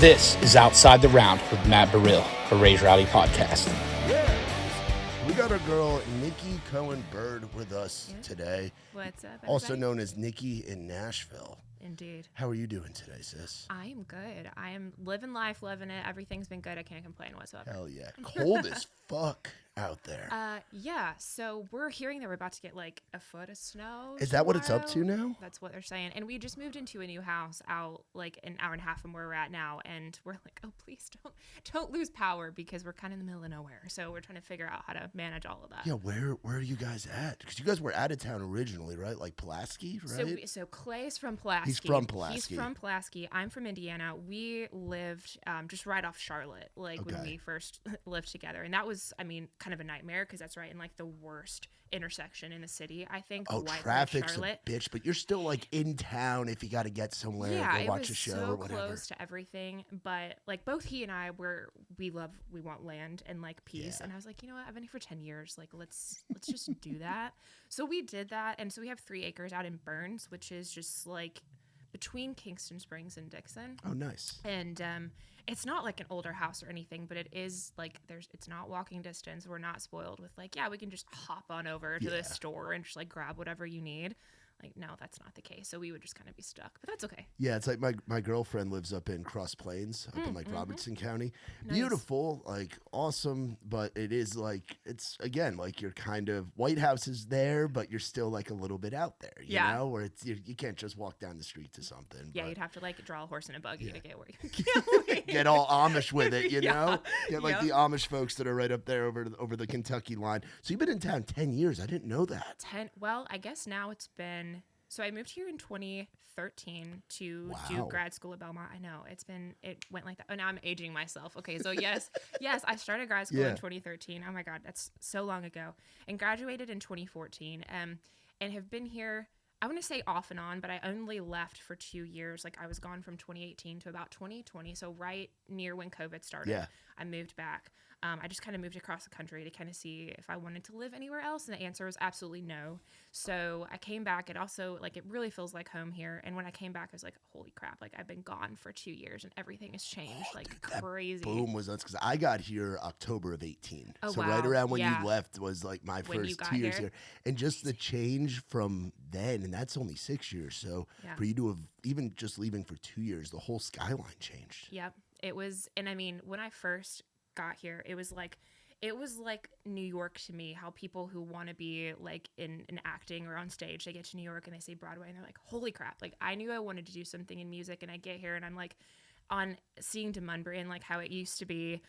This is Outside the Round with Matt Burrill, a Rowdy podcast. Yeah. We got our girl Nikki Cohn-Byrd with us today. What's up, everybody? Also known as Nikki in Nashville. Indeed. How are you doing today, sis? I am good. I am living life, loving it. Everything's been good. I can't complain whatsoever. Hell yeah. Cold as fuck out there. Yeah. So we're hearing that we're about to get like a foot of snow. Is that what it's up to now? That's what they're saying. And we just moved into a new house out like an hour and a half from where we're at now. And we're like, oh, please don't lose power because we're kind of in the middle of nowhere. So we're trying to figure out how to manage all of that. Yeah, where are you guys at? Because you guys were out of town originally, right? Like Pulaski, right? So Clay's from Pulaski. He's from Pulaski. He's from Pulaski. I'm from Indiana. We lived just right off Charlotte, like when we first lived together. And that was, I mean, kind of a nightmare because that's right in like the worst intersection in the city, I think. Oh, traffic's a bitch, but you're still like in town if you got to get somewhere, go watch a show or whatever. Yeah, it was so close to everything. But like both he and I we want land and like peace. Yeah. And I was like, you know what? I've been here for 10 years. Like, let's just do that. So we did that. And so we have 3 acres out in Burns, which is just like between Kingston Springs and Dixon. Oh, nice. And it's not like an older house or anything, but it is like it's not walking distance. We're not spoiled with like, yeah, we can just hop on over to the store and just like grab whatever you need. Like, no, that's not the case. So we would just kind of be stuck, but that's okay. Yeah, it's like my girlfriend lives up in Cross Plains, up in like Robertson County. Nice. Beautiful, like awesome, but it is like, it's again, like you're kind of, White House is there, but you're still like a little bit out there, you know, where it's, you can't just walk down the street to something. Yeah, you'd have to like draw a horse and a buggy to get where you can. Get all Amish with it, you know? Get like the Amish folks that are right up there over the Kentucky line. So you've been in town 10 years. I didn't know that. Well, I guess now it's been, so I moved here in 2013 to do grad school at Belmont. I know it went like that. Oh, now I'm aging myself. Okay, so yes, I started grad school in 2013. Oh my God, that's so long ago. And graduated in 2014. And have been here, I want to say off and on, but I only left for 2 years. Like I was gone from 2018 to about 2020. So right near when COVID started, I moved back. I just kind of moved across the country to kind of see if I wanted to live anywhere else. And the answer was absolutely no. So I came back. It also, like, it really feels like home here. And when I came back, I was like, holy crap. Like, I've been gone for 2 years and everything has changed. Like, crazy. Boom was nuts because I got here October of 18. Oh, so wow. Right around when you left was like my first 2 years here. And just the change from then, and that's only 6 years. So for you to have even just leaving for 2 years, the whole skyline changed. Yep. It was, and I mean, when I first got here, it was like New York to me, how people who want to be like in acting or on stage, they get to New York and they say Broadway and they're like, holy crap, like I knew I wanted to do something in music, and I get here and I'm like on seeing Demunbury and like how it used to be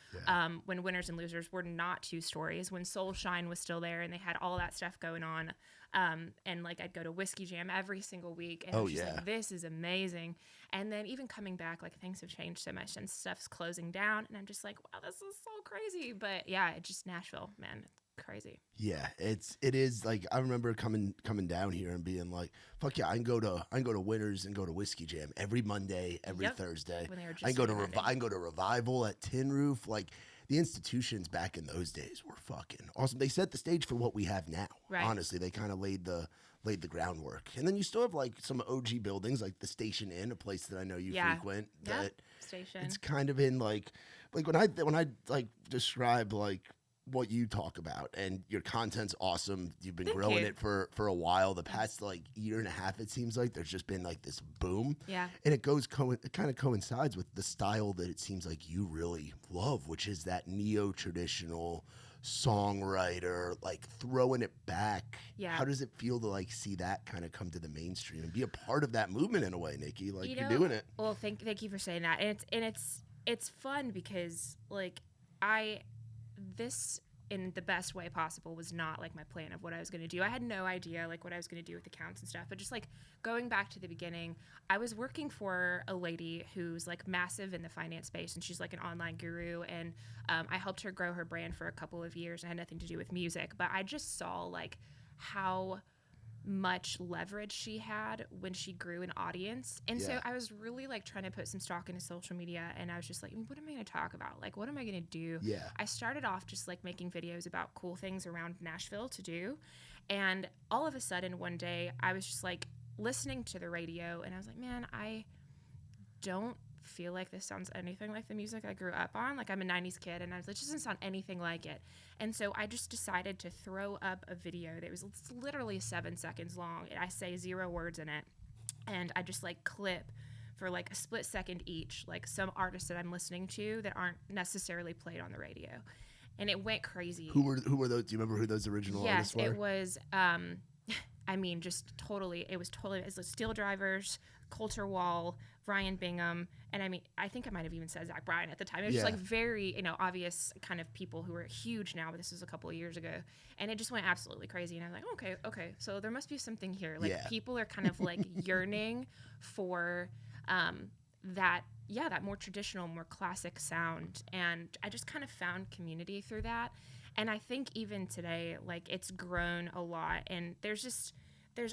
when Winners and Losers were not 2 stories, when Soul Shine was still there and they had all that stuff going on. And like I'd go to Whiskey Jam every single week and I was just like, this is amazing. And then even coming back, like things have changed so much and stuff's closing down and I'm just like, wow, this is so crazy. But yeah, it's just Nashville, man. It's crazy. Yeah, it is like I remember coming down here and being like, fuck yeah, I can go to Winners and go to Whiskey Jam every Monday, every Thursday. When they were just I can go to Revival at Tin Roof. Like the institutions back in those days were fucking awesome. They set the stage for what we have now. Right. Honestly, they kind of laid the groundwork. And then you still have like some OG buildings like the Station Inn, a place that I know you frequent. That Station. It's kind of in like when I like describe like what you talk about, and your content's awesome. You've been growing it for a while. The past like year and a half, it seems like there's just been like this boom. Yeah. And it kind of coincides with the style that it seems like you really love, which is that neo-traditional songwriter, like throwing it back. Yeah. How does it feel to like see that kind of come to the mainstream and be a part of that movement in a way, Nikki? Like you're doing it. Well, thank you for saying that. And it's fun because like this in the best way possible was not like my plan of what I was going to do. I had no idea like what I was going to do with accounts and stuff, but just like going back to the beginning, I was working for a lady who's like massive in the finance space, and she's like an online guru, and I helped her grow her brand for a couple of years and had nothing to do with music, but I just saw like how much leverage she had when she grew an audience. And so I was really like trying to put some stock into social media, and I was just like, what am I going to talk about? Like, what am I going to do? Yeah. I started off just like making videos about cool things around Nashville to do. And all of a sudden one day I was just like listening to the radio, and I was like, man, I don't feel like this sounds anything like the music I grew up on. Like, I'm a 90s kid, and I was like, it just doesn't sound anything like it. And so I just decided to throw up a video that was literally 7 seconds long. I say 0 words in it, and I just like clip for like a split second each, like some artists that I'm listening to that aren't necessarily played on the radio. And it went crazy. Who were those? Do you remember who those original artists were? Yes, it was, I mean, just totally, it was like Steel Drivers, Coulter Wall, Ryan Bingham, and I mean, I think I might have even said Zach Bryan at the time. It was just like very, obvious kind of people who are huge now, but this was a couple of years ago. And it just went absolutely crazy. And I was like, okay, so there must be something here. Like, people are kind of like yearning for that more traditional, more classic sound. And I just kind of found community through that. And I think even today, like, it's grown a lot. And there's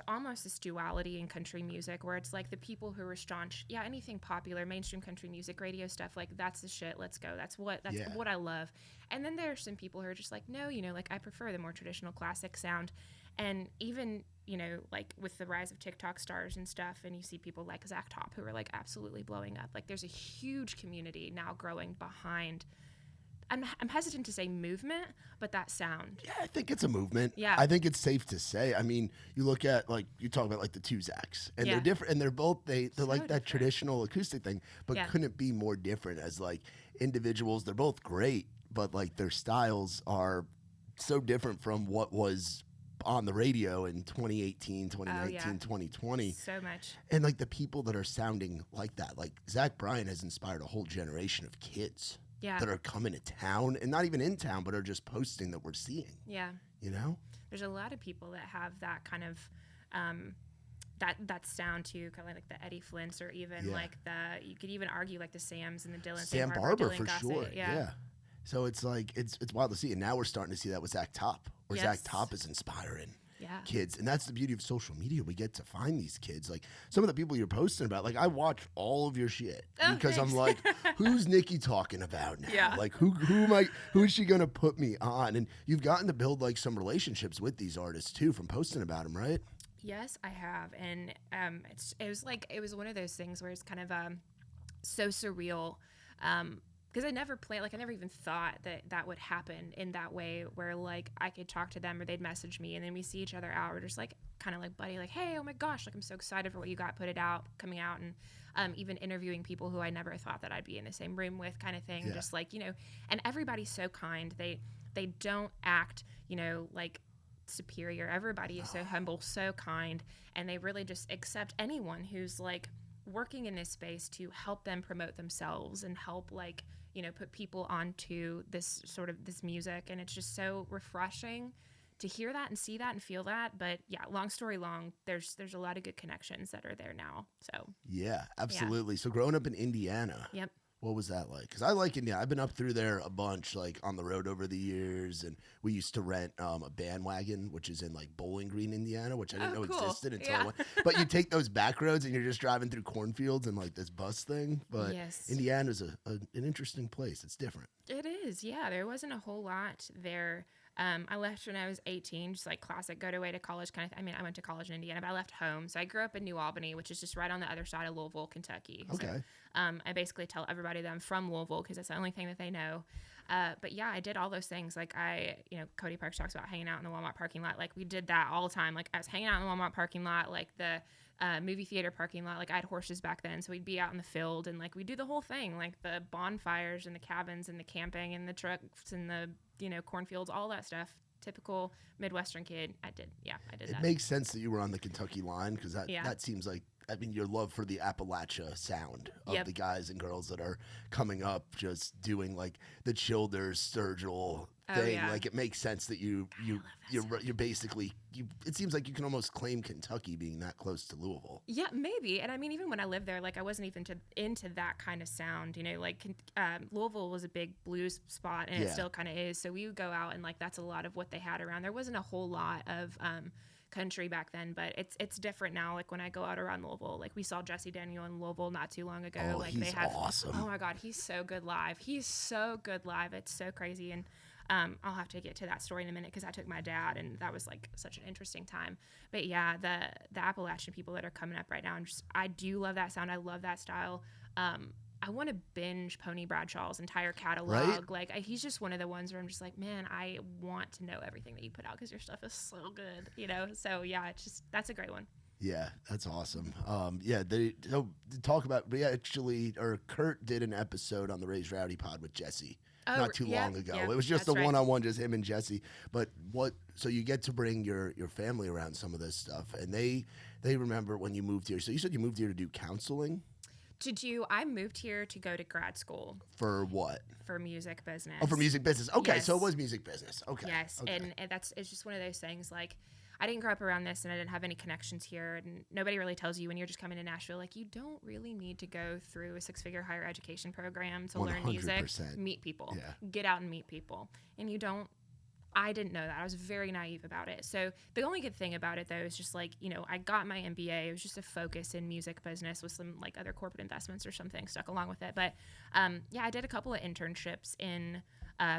almost this duality in country music where it's like the people who are staunch, anything popular, mainstream country music, radio stuff, like, that's the shit, let's go. That's what I love. And then there are some people who are just like, no, like, I prefer the more traditional classic sound. And even, like, with the rise of TikTok stars and stuff, and you see people like Zach Top who are like absolutely blowing up, like, there's a huge community now growing behind, I'm hesitant to say movement, but that sound. Yeah, I think it's a movement. Yeah. I think it's safe to say. I mean, you look at, like, you talk about like the two Zachs, and they're different, and they're like so that different. traditional acoustic thing, but couldn't be more different as like individuals. They're both great, but like their styles are so different from what was on the radio in 2018, 2019, 2020. So much. And like the people that are sounding like that, like Zach Bryan has inspired a whole generation of kids. That are coming to town, and not even in town, but are just posting that we're seeing. Yeah. There's a lot of people that have that kind of that sound too, kind of like the Eddie Flints, or even like you could even argue like the Sams and the Dylan. Sam Barber for sure. Yeah. So it's like it's wild to see, and now we're starting to see that with Zach Top, where Zach Top is inspiring kids, and that's the beauty of social media. We get to find these kids, like some of the people you're posting about. Like, I watch all of your shit because I'm like, who's Nikki talking about now? Like, who is she gonna put me on? And you've gotten to build like some relationships with these artists too from posting about them, right? Yes, I have, and it was one of those things where it's kind of so surreal. Because I never even thought that would happen in that way, where like I could talk to them or they'd message me, and then we see each other out. We're just like kind of like buddy, like, hey, oh my gosh, like, I'm so excited for what you got coming out, and even interviewing people who I never thought that I'd be in the same room with, kind of thing. Yeah. Just like, and everybody's so kind. They don't act, like superior. Everybody is so humble, so kind, and they really just accept anyone who's like working in this space to help them promote themselves and help like put people onto this music. And it's just so refreshing to hear that and see that and feel that. But yeah, long story long, there's a lot of good connections that are there now. So yeah, absolutely. So growing up in Indiana, what was that like? Because I like Indiana. I've been up through there a bunch, like on the road over the years, and we used to rent a bandwagon, which is in like Bowling Green, Indiana, which I didn't know existed until I went. But you take those back roads and you're just driving through cornfields and like this bus thing. But Indiana's an interesting place. It's different. It is, yeah. There wasn't a whole lot there. I left when I was 18, just like classic go away to college kind of I mean, I went to college in Indiana, but I left home. So I grew up in New Albany, which is just right on the other side of Louisville, Kentucky. Okay. So, I basically tell everybody that I'm from Louisville because that's the only thing that they know. But yeah, I did all those things. Like Cody Parks talks about hanging out in the Walmart parking lot. Like, we did that all the time. Like, I was hanging out in the Walmart parking lot, like the movie theater parking lot. Like, I had horses back then, so we'd be out in the field and like we'd do the whole thing, like the bonfires and the cabins and the camping and the trucks and the cornfields, all that stuff. Typical Midwestern kid. I did that. It makes sense that you were on the Kentucky line, because that seems like, I mean, your love for the Appalachia sound of the guys and girls that are coming up, just doing like the Childers, Sturgill thing. Like, it makes sense that you're basically it seems like you can almost claim Kentucky being that close to Louisville. Yeah, maybe. And I mean, even when I lived there, like, I wasn't even into that kind of sound. Like Louisville was a big blues spot, and it still kind of is. So we would go out, and like that's a lot of what they had around. There wasn't a whole lot of country back then, but it's different now. Like, when I go out around Louisville, like we saw Jesse Daniel in Louisville not too long ago. Like, he's awesome. Oh my God, he's so good live. It's so crazy. And I'll have to get to that story in a minute, because I took my dad, and that was like such an interesting time. But yeah, the Appalachian people that are coming up right now, I do love that sound. I love that style. I want to binge Pony Bradshaw's entire catalog. Right? Like he's just one of the ones where I'm just like, man, I want to know everything that you put out because your stuff is so good, you know? So yeah, it's just, that's a great one. Yeah, that's awesome. So to talk about, Kurt did an episode on the Raised Rowdy pod with Jesse not too long ago. It was just a one-on-one, just him and Jesse. But so you get to bring your family around some of this stuff, and they remember when you moved here. So you said you moved here to do counseling? I moved here to go to grad school. For what? For music business. Oh, for music business. Okay, yes. So it was music business. Okay. Yes, okay. and it's just one of those things, like, I didn't grow up around this, and I didn't have any connections here, and nobody really tells you when you're just coming to Nashville, like, you don't really need to go through a 6-figure higher education program to 100%. Learn music, meet people, get out and meet people, and I didn't know that. I was very naive about it. So the only good thing about it, though, is just like, I got my MBA. It was just a focus in music business with some like other corporate investments or something stuck along with it. But I did a couple of internships in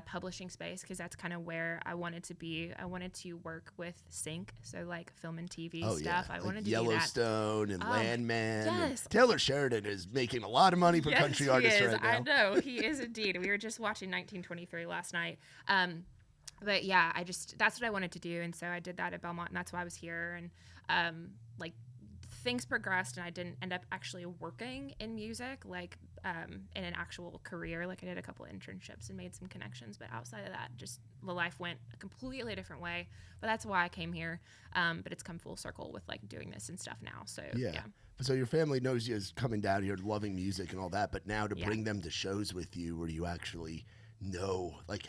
publishing space because that's kind of where I wanted to be. I wanted to work with sync, so like film and TV stuff. I wanted to Yellowstone do that. and Landman. Yes. And Taylor Sheridan is making a lot of money for country artists right now. I know he is indeed. We were just watching 1923 last night. But yeah, that's what I wanted to do. And so I did that at Belmont, and that's why I was here. And things progressed, and I didn't end up actually working in music, like in an actual career. Like I did a couple of internships and made some connections. But outside of that, just the life went a completely different way. But that's why I came here. But it's come full circle with like doing this and stuff now. So yeah. So your family knows you as coming down here, loving music and all that. But now to bring them to shows with you where you actually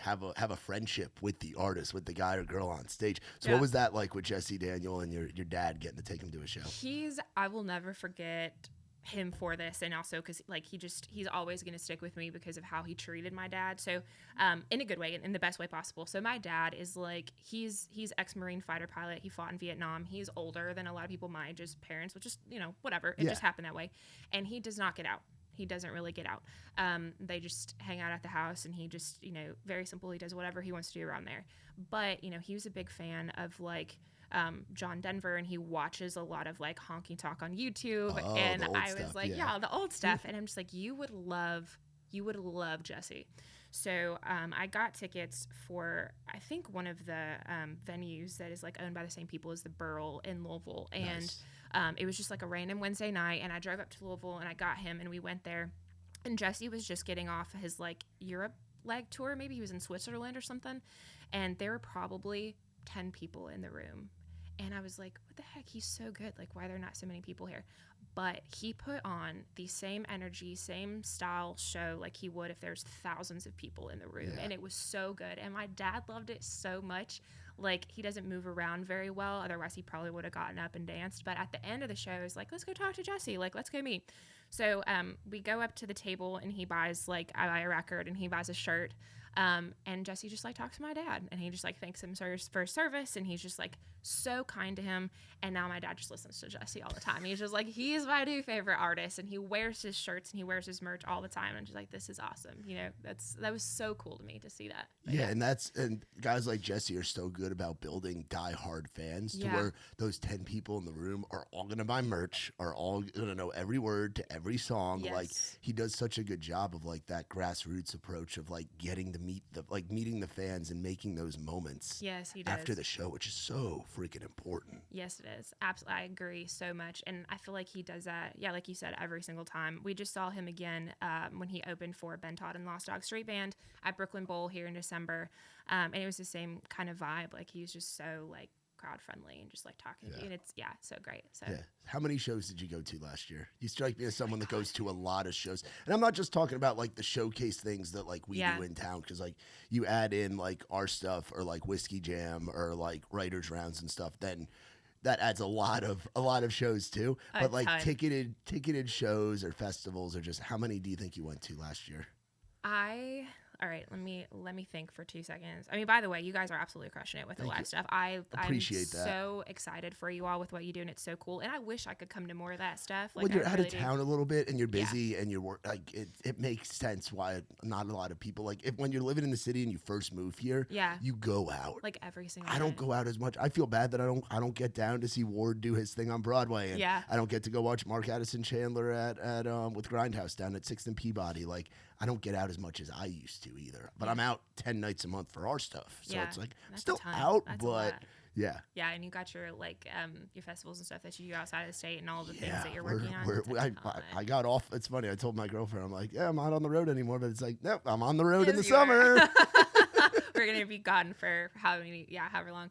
have a friendship with the artist, with the guy or girl on stage. So what was that like with Jesse Daniel and your dad getting to take him to a show? I will never forget him for this, and also because like he's always going to stick with me because of how he treated my dad. So in a good way, in the best way possible. So my dad is like, he's ex-Marine fighter pilot. He fought in Vietnam. He's older than a lot of people my age, parents, which is whatever. It just happened that way, and he does not get out. He doesn't really get out. They just hang out at the house, and he just, very simple. He does whatever he wants to do around there. But, he was a big fan of like John Denver, and he watches a lot of like honky talk on YouTube. And I was like, the old stuff. And I'm just like, you would love Jesse. So I got tickets for, I think, one of the venues that is like owned by the same people as the Burrill in Louisville. And it was just like a random Wednesday night, and I drove up to Louisville, and I got him, and we went there. And Jesse was just getting off his like Europe leg tour. Maybe he was in Switzerland or something. And there were probably 10 people in the room. And I was like, what the heck? He's so good. Like, why are there not so many people here? But he put on the same energy, same style show like he would if there's thousands of people in the room. And it was so good. And my dad loved it so much. Like, he doesn't move around very well. Otherwise, he probably would have gotten up and danced. But at the end of the show, he's like, let's go talk to Jesse. Like, let's go meet. So we go up to the table, and he buys, like, I buy a record, and he buys a shirt. And Jesse just like talks to my dad, and he just like thanks him for his service, and he's just like so kind to him. And now my dad just listens to Jesse all the time. He's just like, he is my new favorite artist, and he wears his shirts and he wears his merch all the time. And just like, this is awesome. That was so cool to me to see that. But and guys like Jesse are so good about building diehard fans to where those 10 people in the room are all gonna buy merch, are all gonna know every word to every song. Yes. Like, he does such a good job of like that grassroots approach of like getting to meeting the fans and making those moments. Yes, he does. After the show, which is so freaking important. Yes, it is. Absolutely. I agree so much. And I feel like he does that, like you said, every single time. We just saw him again when he opened for Ben Todd and Lost Dog Street Band at Brooklyn Bowl here in December. And it was the same kind of vibe. Like, he was just so like crowd friendly and just like talking to you, and it's so great. So how many shows did you go to last year? You strike me as someone that goes to a lot of shows, and I'm not just talking about like the showcase things that like we do in town, because like you add in like our stuff or like Whiskey Jam or like writers rounds and stuff, then that adds a lot of shows too. But like ticketed shows or festivals, or just how many do you think you went to last year? All right, let me think for 2 seconds. I mean, by the way, you guys are absolutely crushing it with the live stuff. I'm so excited for you all with what you do, and it's so cool. And I wish I could come to more of that stuff. Like, when you're out of town a little bit and you're busy and you're like, it makes sense why not a lot of people like when you're living in the city and you first move here. Yeah, you go out like every single. I don't go out as much. I feel bad that I don't get down to see Ward do his thing on Broadway, and I don't get to go watch Mark Addison Chandler at with Grindhouse down at 6th and Peabody. Like, I don't get out as much as I used to either. But I'm out 10 nights a month for our stuff. So it's like, I'm still out, but yeah. Yeah, and you got your your festivals and stuff that you do outside of the state and all the things that you're working on. I got off. It's funny. I told my girlfriend, I'm like, yeah, I'm not on the road anymore. But it's like, nope, I'm on the road in the summer. We're going to be gone for however long.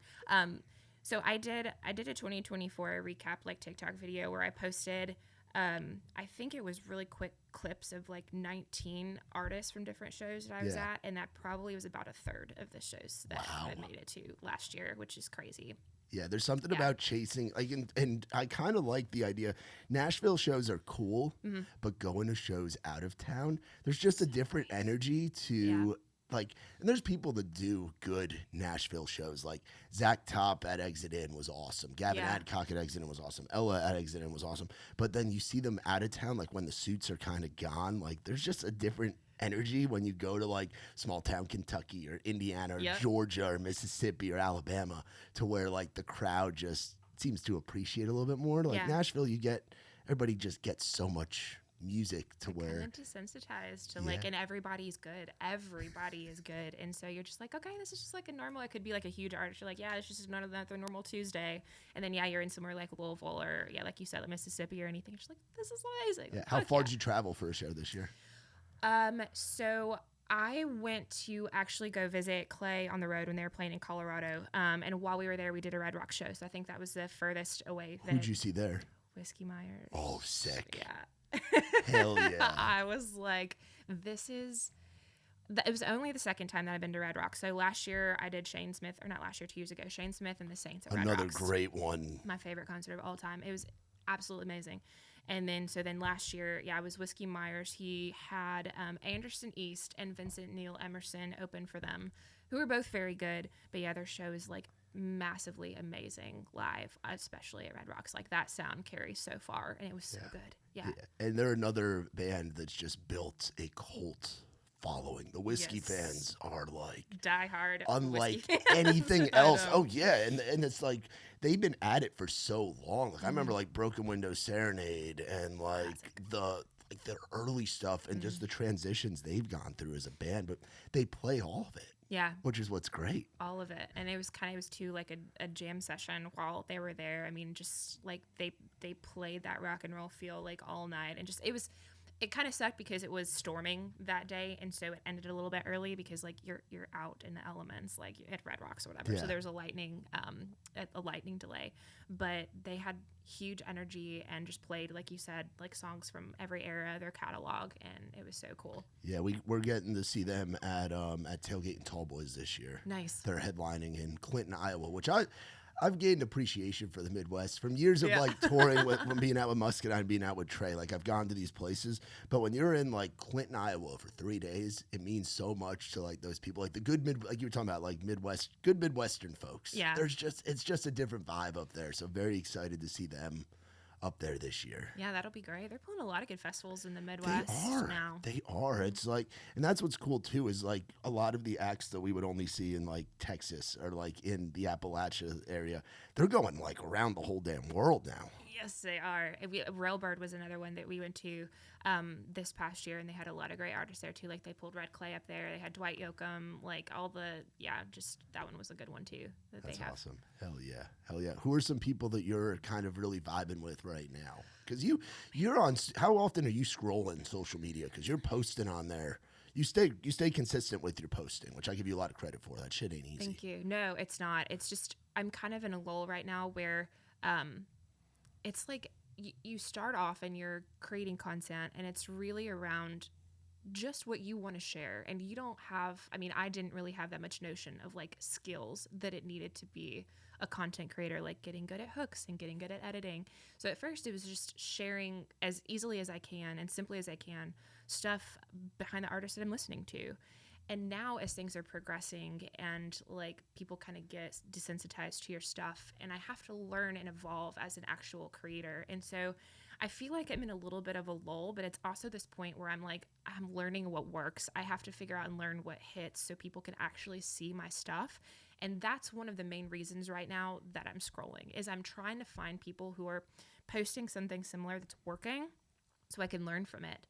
So I did a 2024 recap like TikTok video where I posted I think it was really quick clips of like 19 artists from different shows that I was at, and that probably was about a third of the shows that I made it to last year, which is crazy. Yeah, there's something about chasing, like, and I kind of like the idea. Nashville shows are cool, but going to shows out of town, there's just a different energy to. Like, and there's people that do good Nashville shows. Like Zach Top at Exit In was awesome. Gavin Adcock at Exit In was awesome. Ella at Exit In was awesome. But then you see them out of town, like when the suits are kind of gone. Like, there's just a different energy when you go to like small town Kentucky or Indiana or Georgia or Mississippi or Alabama, to where like the crowd just seems to appreciate a little bit more. Like Nashville, everybody just gets so much music to where kind of desensitized to like, and everybody is good, and so you're just like, okay, this is just like a normal. It could be like a huge artist. You're like, yeah, it's just another normal Tuesday, and then you're in somewhere like Louisville or like you said, like Mississippi or anything. You're just like, this is amazing. Yeah. How far did you travel for a show this year? So I went to actually go visit Clay on the road when they were playing in Colorado. And while we were there, we did a Red Rock show. So I think that was the furthest away. Who'd you see there? Whiskey Myers. Oh, sick. Yeah. Hell yeah. I was like, it was only the second time that I've been to Red Rock. So last year I did 2 years ago, Shane Smith and the Saints at Red Another Rocks. Great one. My favorite concert of all time. It was absolutely amazing. And then last year, it was Whiskey Myers. He had Anderson East and Vincent Neil Emerson open for them, who were both very good. But their show is like massively amazing live, especially at Red Rocks. Like, that sound carries so far, and it was so good. Yeah. And they're another band that's just built a cult following. The Whiskey fans are like die hard, unlike anything else. Oh yeah, and it's like they've been at it for so long. Like I remember like Broken Window Serenade and like the early stuff and just the transitions they've gone through as a band, but they play all of it. Yeah. Which is what's great. All of it. And it was too like a jam session while they were there. I mean, just like they played that rock and roll feel like all night, and just it kind of sucked because it was storming that day, and so it ended a little bit early because like you're out in the elements like at Red Rocks or whatever. So there was a lightning delay, but they had huge energy and just played, like you said, like songs from every era of their catalog, and it was so cool. Yeah, we're getting to see them at Tailgate and Tall Boys this year. Nice. They're headlining in Clinton, Iowa, which I've gained appreciation for the Midwest from years of like touring from being out with Muscadine and being out with Trey. Like I've gone to these places, but when you're in like Clinton, Iowa for 3 days, it means so much to like those people, like the good like you were talking about, like good Midwestern folks. Yeah, it's just a different vibe up there. So very excited to see them up there this year. Yeah, that'll be great. They're playing a lot of good festivals in the Midwest now. They are. It's like, and that's what's cool too, is like a lot of the acts that we would only see in like Texas or like in the Appalachia area, they're going like around the whole damn world now. Yes, they are. Railbird was another one that we went to this past year, and they had a lot of great artists there too. Like they pulled Red Clay up there. They had Dwight Yoakam. Like just that one was a good one too. That's awesome. Hell yeah. Who are some people that you're kind of really vibing with right now? Because you're on. How often are you scrolling social media? Because you're posting on there. You stay consistent with your posting, which I give you a lot of credit for. That shit ain't easy. Thank you. No, it's not. It's just I'm kind of in a lull right now where it's like you start off and you're creating content, and it's really around just what you want to share, and you don't have, I didn't really have that much notion of like skills that it needed to be a content creator, like getting good at hooks and getting good at editing. So at first it was just sharing as easily as I can and simply as I can stuff behind the artists that I'm listening to. And now as things are progressing and like people kind of get desensitized to your stuff, and I have to learn and evolve as an actual creator. And so I feel like I'm in a little bit of a lull, but it's also this point where I'm like, I'm learning what works. I have to figure out and learn what hits so people can actually see my stuff. And that's one of the main reasons right now that I'm scrolling, is I'm trying to find people who are posting something similar that's working so I can learn from it.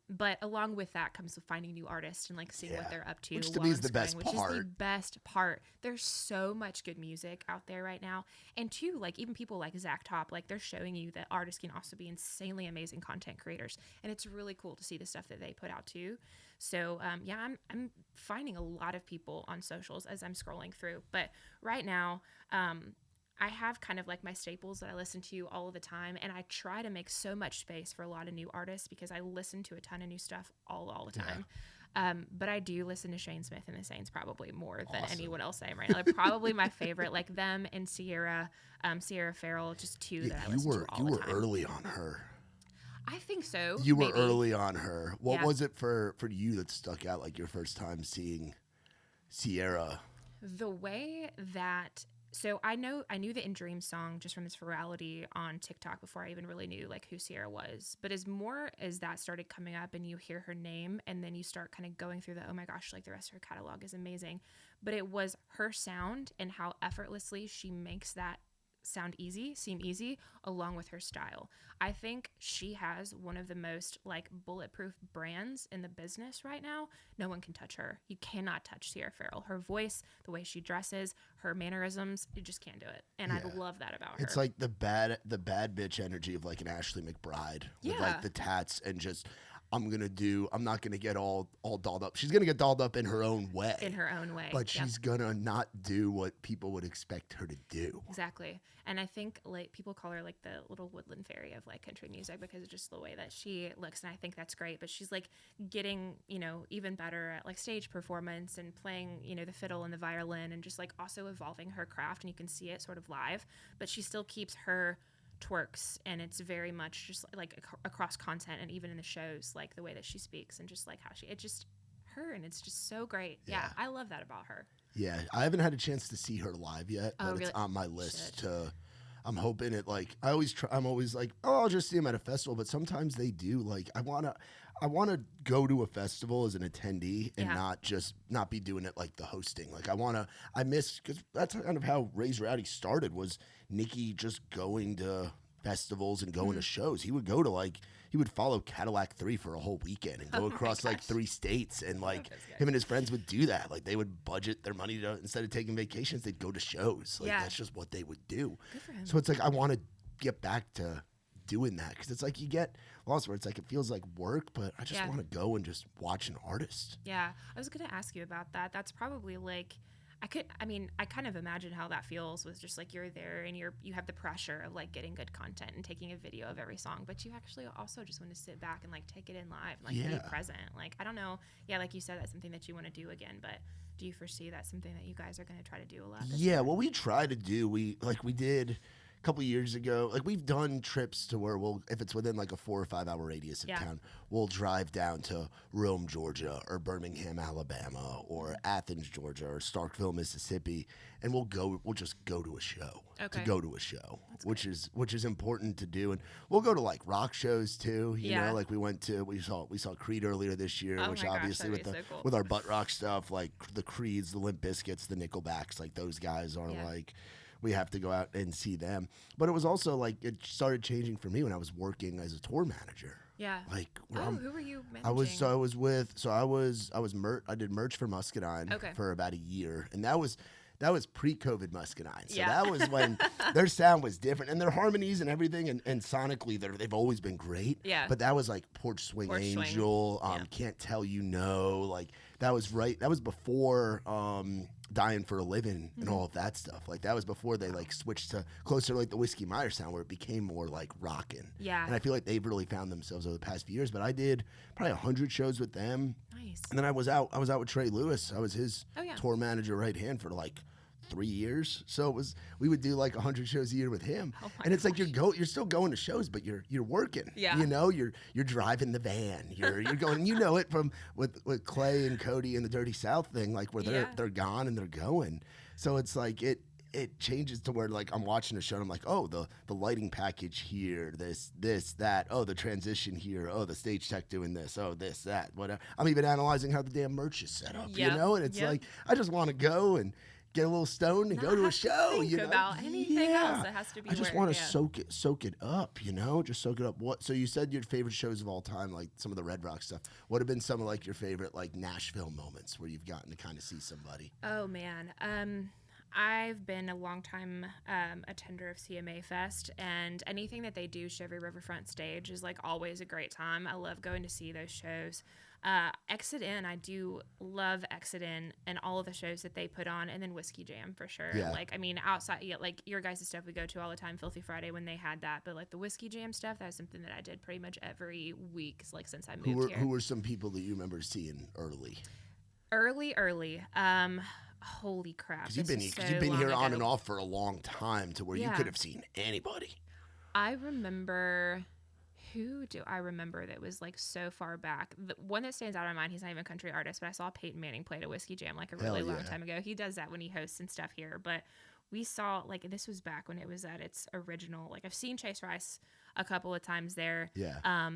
But along with that comes with finding new artists and like seeing what they're up to. Which to me is the best part. Which is the best part. There's so much good music out there right now. And two, like even people like Zach Top, like they're showing you that artists can also be insanely amazing content creators. And it's really cool to see the stuff that they put out too. So yeah, I'm finding a lot of people on socials as I'm scrolling through. But right now, I have kind of like my staples that I listen to all of the time, and I try to make so much space for a lot of new artists because I listen to a ton of new stuff all the time. But I do listen to Shane Smith and the Saints probably more than anyone else I am right now. They're probably my favorite, like them and Sierra Farrell, just two that I listen to all the time. You were early on her. I think so. You were early on her. What was it for you that stuck out, like your first time seeing Sierra? The way that... So I knew the In Dreams song just from its virality on TikTok before I even really knew like who Sierra was. But as more as that started coming up and you hear her name and then you start kind of going through the, oh my gosh, like the rest of her catalog is amazing. But it was her sound and how effortlessly she makes that seem easy along with her style. I think she has one of the most like bulletproof brands in the business right now. No one can touch her. You cannot touch Sierra Farrell. Her voice, the way she dresses, her mannerisms, you just can't do it. And I love that about her. It's like the bad bitch energy of like an Ashley McBride with like the tats and just I'm not gonna get all dolled up. She's gonna get dolled up in her own way. But she's gonna not do what people would expect her to do. Exactly. And I think like people call her like the little woodland fairy of like country music because of just the way that she looks, and I think that's great. But she's like getting, even better at like stage performance and playing, the fiddle and the violin and just like also evolving her craft, and you can see it sort of live, but she still keeps her twerks, and it's very much just like across content and even in the shows, like the way that she speaks and just like how it's just her, and it's just so great. Yeah, I love that about her. Yeah, I haven't had a chance to see her live yet, but really? It's on my list to. I'm hoping it like I'm always like, oh, I'll just see them at a festival, but sometimes they do like I wanna go to a festival as an attendee and not be doing it like the hosting. Like I miss, because that's kind of how Raise Rowdy started, was Nikki just going to festivals and going to shows. He would go to he would follow Cadillac 3 for a whole weekend and go across like 3 states, and like him and his friends would do that. Like they would budget their money to, instead of taking vacations, they'd go to shows. Like that's just what they would do. Good for him. So it's like I want to get back to doing that, because it's like you get lost where it's like it feels like work, but I just want to go and just watch an artist. Yeah, I was gonna ask you about that. That's probably like I kind of imagine how that feels, with just like you're there and you have the pressure of like getting good content and taking a video of every song, but you actually also just want to sit back and like take it in live and like be present. Like I don't know, like you said, that's something that you want to do again, but do you foresee that's something that you guys are going to try to do a lot? Well, we try to do. We did a couple years ago. Like we've done trips to where if it's within like a 4 or 5 hour radius of town, we'll drive down to Rome, Georgia, or Birmingham, Alabama, or Athens, Georgia, or Starkville, Mississippi, and we'll just go to a show. Okay. To go to a show, which is important to do, and we'll go to like rock shows too. You know, like we saw Creed earlier this year, which obviously with our butt rock stuff, like the Creeds, the Limp Bizkits, the Nickelbacks, like those guys are like. We have to go out and see them. But it was also like it started changing for me when I was working as a tour manager. Yeah. Like who were you managing? I did merch for Muscadine for about a year, and that was pre-COVID Muscadine. So that was when their sound was different, and their harmonies and everything, and sonically they've always been great. Yeah. But that was like Porch Swing Angel, Can't Tell You No, like that was before Dying for a Living and all of that stuff. Like that was before they like switched to closer to like the Whiskey Myers sound, where it became more like rockin'. Yeah. And I feel like they've really found themselves over the past few years. But I did probably 100 shows with them. Nice. And then I was out with Trey Lewis. I was his tour manager right hand for like 3 years. So we would do like 100 shows a year with him. Oh my and it's gosh. like you're still going to shows, but you're working. Yeah. You know, you're driving the van. You're going. You know it from with Clay and Cody and the Dirty South thing, like where they're gone and they're going. So it's like it changes to where like I'm watching a show and I'm like, oh, the lighting package here, this, that, oh, the transition here, oh, the stage tech doing this, oh, this, that, whatever. I'm even analyzing how the damn merch is set up, you know? And it's like, I just want to go and get a little stoned and go to a show, you know? About anything else. It has to be. I just want to soak it up, you know? Just soak it up. So you said your favorite shows of all time, like some of the Red Rock stuff. What have been some of like your favorite like Nashville moments where you've gotten to kind of see somebody? Oh man. I've been a long time attender of CMA Fest, and anything that they do, Chevy Riverfront Stage, is like always a great time. I love going to see those shows. Exit In, I do love Exit In and all of the shows that they put on, and then Whiskey Jam for sure. Yeah. Like, I mean, outside, like your guys' stuff we go to all the time, Filthy Friday when they had that, but like the Whiskey Jam stuff, that's something that I did pretty much every week, like since I moved here. Who were some people that you remember seeing early? Early. Holy crap! Because you've been here on and off for a long time, to where you could have seen anybody. I remember. Who do I remember that was like so far back? The one that stands out in my mind, he's not even a country artist, but I saw Peyton Manning play at a Whiskey Jam like a really long time ago. He does that when he hosts and stuff here, but we saw, like, this was back when it was at its original. Like, I've seen Chase Rice a couple of times there. Yeah. Oh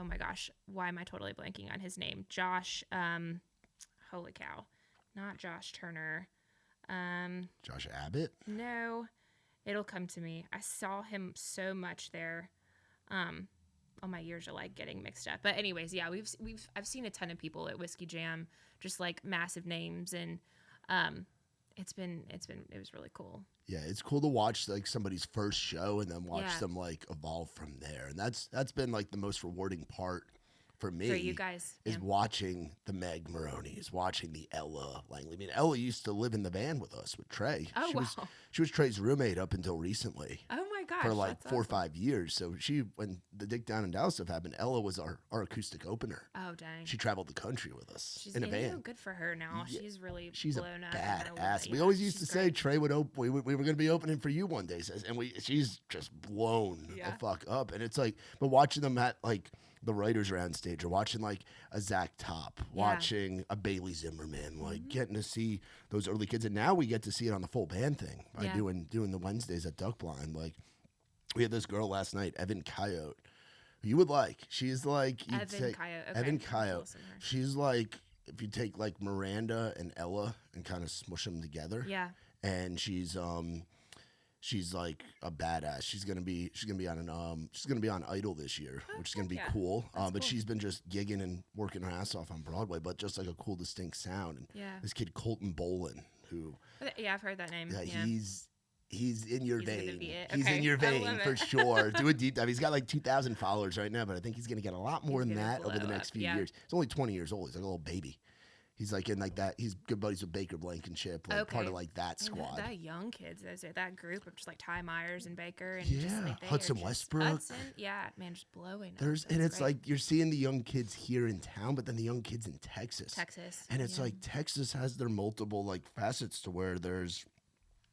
my gosh, why am I totally blanking on his name? Josh. Holy cow, not Josh Turner. Josh Abbott? No, it'll come to me. I saw him so much there. All my years are like getting mixed up. But anyways, yeah, I've seen a ton of people at Whiskey Jam, just like massive names, and it was really cool. Yeah, it's cool to watch like somebody's first show and then watch them like evolve from there. And that's been like the most rewarding part for me. For you guys. Is watching the Meg Maroney's, watching the Ella Langley. I mean, Ella used to live in the van with us with Trey. Oh, She was Trey's roommate up until recently. Oh my gosh. For like that's 4 or awesome. 5 years. So when the Dick Down in Dallas stuff happened, Ella was our acoustic opener. Oh dang. She traveled the country with us She's in a van. Good for her now. Yeah. She's a blown up. badass. We always used to say Trey would open. We were going to be opening for you one day, and she's just blown the fuck up. And it's like, but watching them at like the writers around stage, or watching like a Zach Top, watching a Bailey Zimmerman, like getting to see those early kids, and now we get to see it on the full band thing by doing the Wednesdays at Duck Blind. Like we had this girl last night, Evan Coyote, who you would like. She's like Evan Coyote. She's like, if you take like Miranda and Ella and kind of smush them together. Yeah. And she's like a badass. She's gonna be on Idol this year, which is gonna be cool. But cool. she's been just gigging and working her ass off on Broadway, but just like a cool, distinct sound. And this kid Colton Bolin, who I've heard that name. Yeah. He's in your vein. He's Okay. in your vein for sure. Do a deep dive. He's got like 2,000 followers right now, but I think he's gonna get a lot more than that over the next few years. He's only 20 years old. He's like a little baby. He's like in like that. He's good buddies with Baker Blankenship, like part of like that squad. That young kids, that group of just like Ty Myers and Baker and Hudson Westbrook. Man, just blowing. It's like you're seeing the young kids here in town, but then the young kids in Texas. And it's like Texas has their multiple like facets to where there's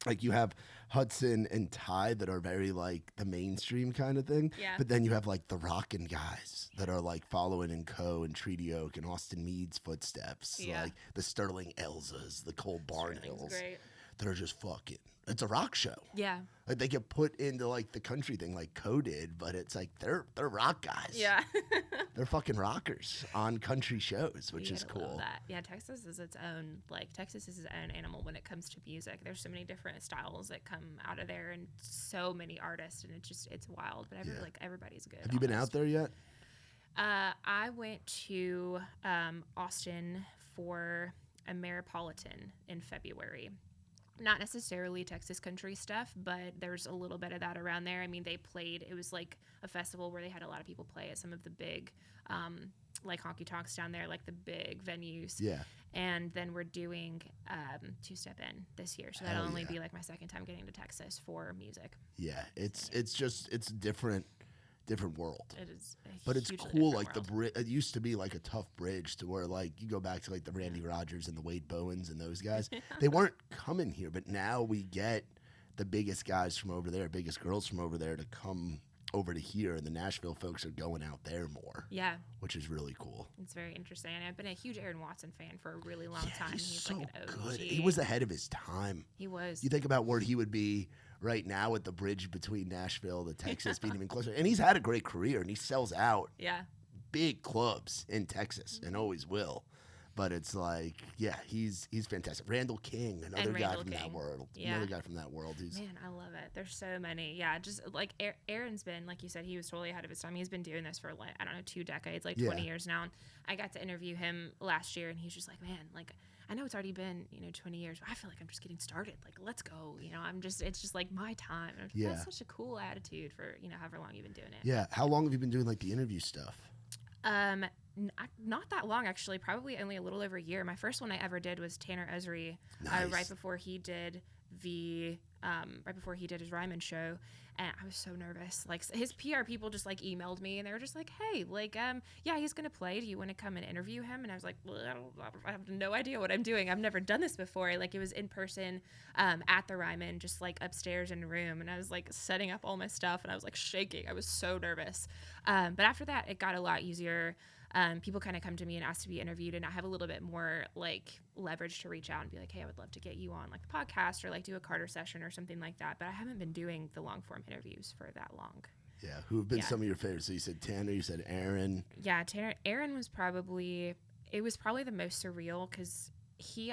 like you have Hudson and Ty that are very like the mainstream kind of thing. Yeah. But then you have like the rockin' guys that are like following in Co and Treaty Oak and Austin Meade's footsteps. Yeah. Like the Sterling Elzas, the Cole Barnhills. Great. That are just fucking. It's a rock show. Yeah. Like they get put into like the country thing like Co did, but it's like they're rock guys. Yeah. They're fucking rockers on country shows, which is cool. Love that. Yeah, Texas is its own animal when it comes to music. There's so many different styles that come out of there and so many artists, and it's wild. But everybody's good. Have you been out there yet? I went to Austin for a Maripolitan in February. Not necessarily Texas country stuff, but there's a little bit of that around there. I mean, it was like a festival where they had a lot of people play at some of the big, like honky tonks down there, like the big venues. Yeah. And then we're doing Two Step In this year. So that'll only be like my second time getting to Texas for music. Yeah. It's different different world. It is, but it's hugely cool. different Like world. it used to be like a tough bridge to where like you go back to like the Randy Rogers and the Wade Bowens and those guys. They weren't coming here, but now we get the biggest guys from over there, biggest girls from over there to come over to here, and the Nashville folks are going out there more. Yeah, which is really cool. it's very interesting. And I've been a huge Aaron Watson fan for a really long time. He's so like an OG. good. He was ahead of his time. He was. You think about where he would be right now at the bridge between Nashville to Texas, being even closer. And he's had a great career, and he sells out Yeah. big clubs in Texas and always will. But it's like, yeah, he's fantastic. Randall King, another guy from that world. Yeah. Another guy from that world. Man, I love it. There's so many. Yeah, just like Aaron's been, like you said, he was totally ahead of his time. He's been doing this for like, I don't know, 2 decades, like 20 years now. And I got to interview him last year, and he's just like, man, like, I know it's already been, 20 years, but I feel like I'm just getting started. Like, let's go. It's just like my time. And that's such a cool attitude for, however long you've been doing it. Yeah. How long have you been doing like the interview stuff? Not that long, actually. Probably only a little over a year. My first one I ever did was Tanner Esri, right before he did his Ryman show, and I was so nervous. Like, his PR people just like emailed me, and they were just like, "Hey, like, yeah, he's gonna play. Do you want to come and interview him?" And I was like, "Well, I have no idea what I'm doing. I've never done this before." Like, it was in person, at the Ryman, just like upstairs in a room, and I was like setting up all my stuff, and I was like shaking. I was so nervous. But after that, it got a lot easier. People kind of come to me and ask to be interviewed, and I have a little bit more like leverage to reach out and be like, hey, I would love to get you on like the podcast or like do a Carter session or something like that. But I haven't been doing the long form interviews for that long. Yeah. Who have been some of your favorites? So you said Tanner, you said Aaron. Yeah. Aaron was probably the most surreal because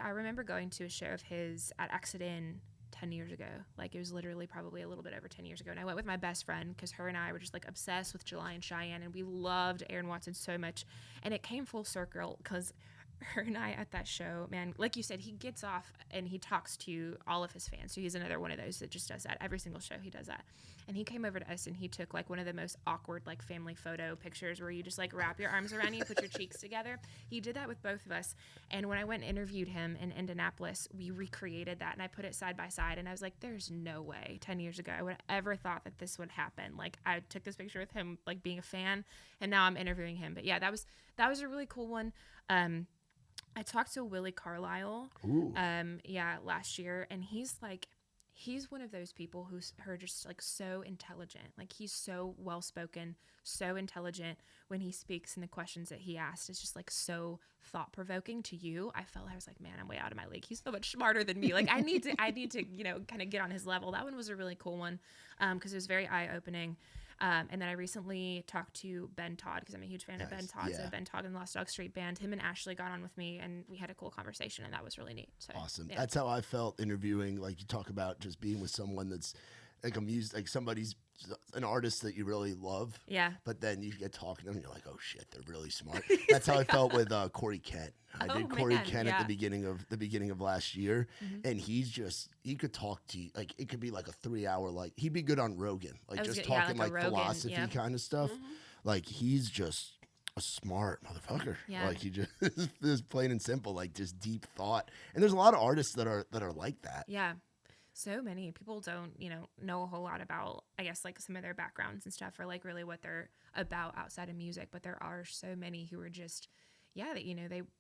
I remember going to a show of his at Exit Inn 10 years ago. Like, it was literally probably a little bit over 10 years ago. And I went with my best friend because her and I were just like obsessed with July and Cheyenne, and we loved Aaron Watson so much. And it came full circle because her and I at that show, man, like you said, he gets off and he talks to all of his fans. So he's another one of those that just does that. Every single show he does that. And he came over to us and he took like one of the most awkward like family photo pictures where you just like wrap your arms around you, put your cheeks together. He did that with both of us. And when I went and interviewed him in Indianapolis, we recreated that and I put it side by side. And I was like, there's no way 10 years ago I would have ever thought that this would happen. Like, I took this picture with him, like being a fan, and now I'm interviewing him. But yeah, that was a really cool one. I talked to Willie Carlisle, last year, and he's one of those people who are just like so intelligent. Like, he's so well spoken, so intelligent when he speaks, and the questions that he asked is just like so thought provoking to you. I was like, man, I'm way out of my league. He's so much smarter than me. Like, I need to kind of get on his level. That one was a really cool one because it was very eye opening. And then I recently talked to Ben Todd because I'm a huge fan of Ben Todd. Yeah. So Ben Todd and the Lost Dog Street Band, him and Ashley got on with me and we had a cool conversation, and that was really neat. So, awesome. Yeah. That's how I felt interviewing. Like, you talk about just being with someone that's like an artist that you really love. Yeah. But then you get talking to them and you're like, oh shit, they're really smart. That's how I felt with Corey Kent. I did Corey Kent at the beginning of last year, and he could talk to you, like, it could be like a 3-hour, like, he'd be good on Rogan, like just talking like philosophy kind of stuff. Like, he's just a smart motherfucker. Yeah. Like, he just is plain and simple, like just deep thought. And there's a lot of artists that are like that. Yeah. So many people don't, know a whole lot about, I guess, like some of their backgrounds and stuff, or like really what they're about outside of music. But there are so many who are just, that,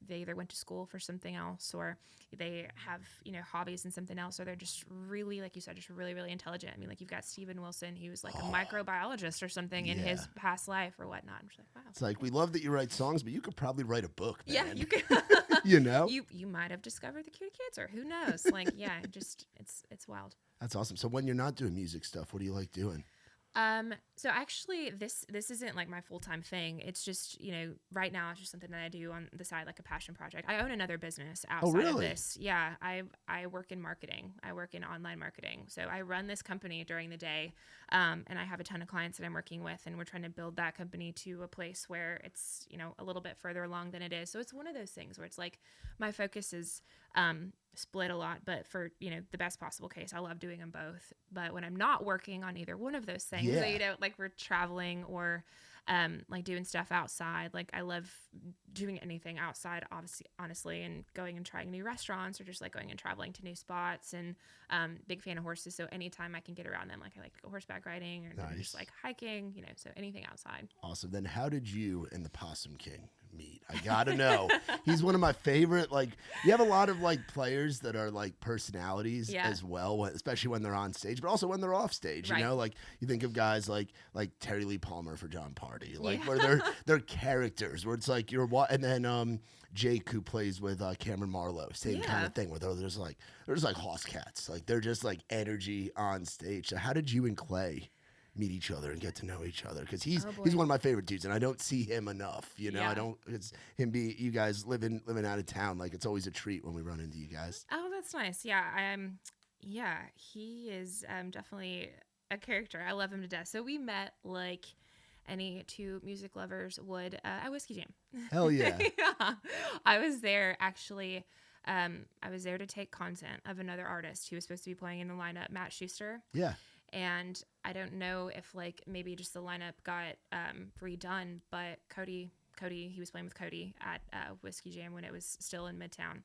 they either went to school for something else, or they have, hobbies in something else, or they're just really, like you said, just really, really intelligent. I mean, like, you've got Steven Wilson, he was like a microbiologist or something in his past life or whatnot. I'm just like, wow. It's like, we love that you write songs, but you could probably write a book, man. Yeah, you could. You might have discovered the Cutie Kids, or who knows? Like, yeah, just it's wild. That's awesome. So when you're not doing music stuff, what do you like doing? So actually this isn't like my full-time thing. It's just, right now it's just something that I do on the side, like a passion project. I own another business outside of this. Yeah. I work in marketing. I work in online marketing. So I run this company during the day. And I have a ton of clients that I'm working with, and we're trying to build that company to a place where it's, a little bit further along than it is. So it's one of those things where it's like my focus is, split a lot, but for, the best possible case, I love doing them both. But when I'm not working on either one of those things, so, like we're traveling or, like doing stuff outside. Like I love doing anything outside, obviously, honestly, and going and trying new restaurants or just like going and traveling to new spots. And big fan of horses, so anytime I can get around them, like I like to go horseback riding or just like hiking, you know, so anything outside. Awesome. Then how did you and the Possum King meet? I gotta know. He's one of my favorite. Like, you have a lot of like players that are like personalities as well, especially when they're on stage, but also when they're off stage. You know, like you think of guys like Terry Lee Palmer for John Party, like where they're characters, where it's like and then Jake, who plays with Cameron Marlowe, same kind of thing, where they're just like hoss cats, like they're just like energy on stage. So how did you and Clay meet each other and get to know each other? Because he's one of my favorite dudes, and I don't see him enough. You know, I don't. It's you guys living out of town. Like, it's always a treat when we run into you guys. Oh, that's nice. Yeah, he is definitely a character. I love him to death. So we met like any two music lovers would at Whiskey Jam. Hell yeah. Yeah. I was there actually. I was there to take content of another artist who was supposed to be playing in the lineup, Matt Schuster. Yeah. And I don't know if like maybe just the lineup got redone, but Cody, he was playing with Cody at Whiskey Jam when it was still in Midtown.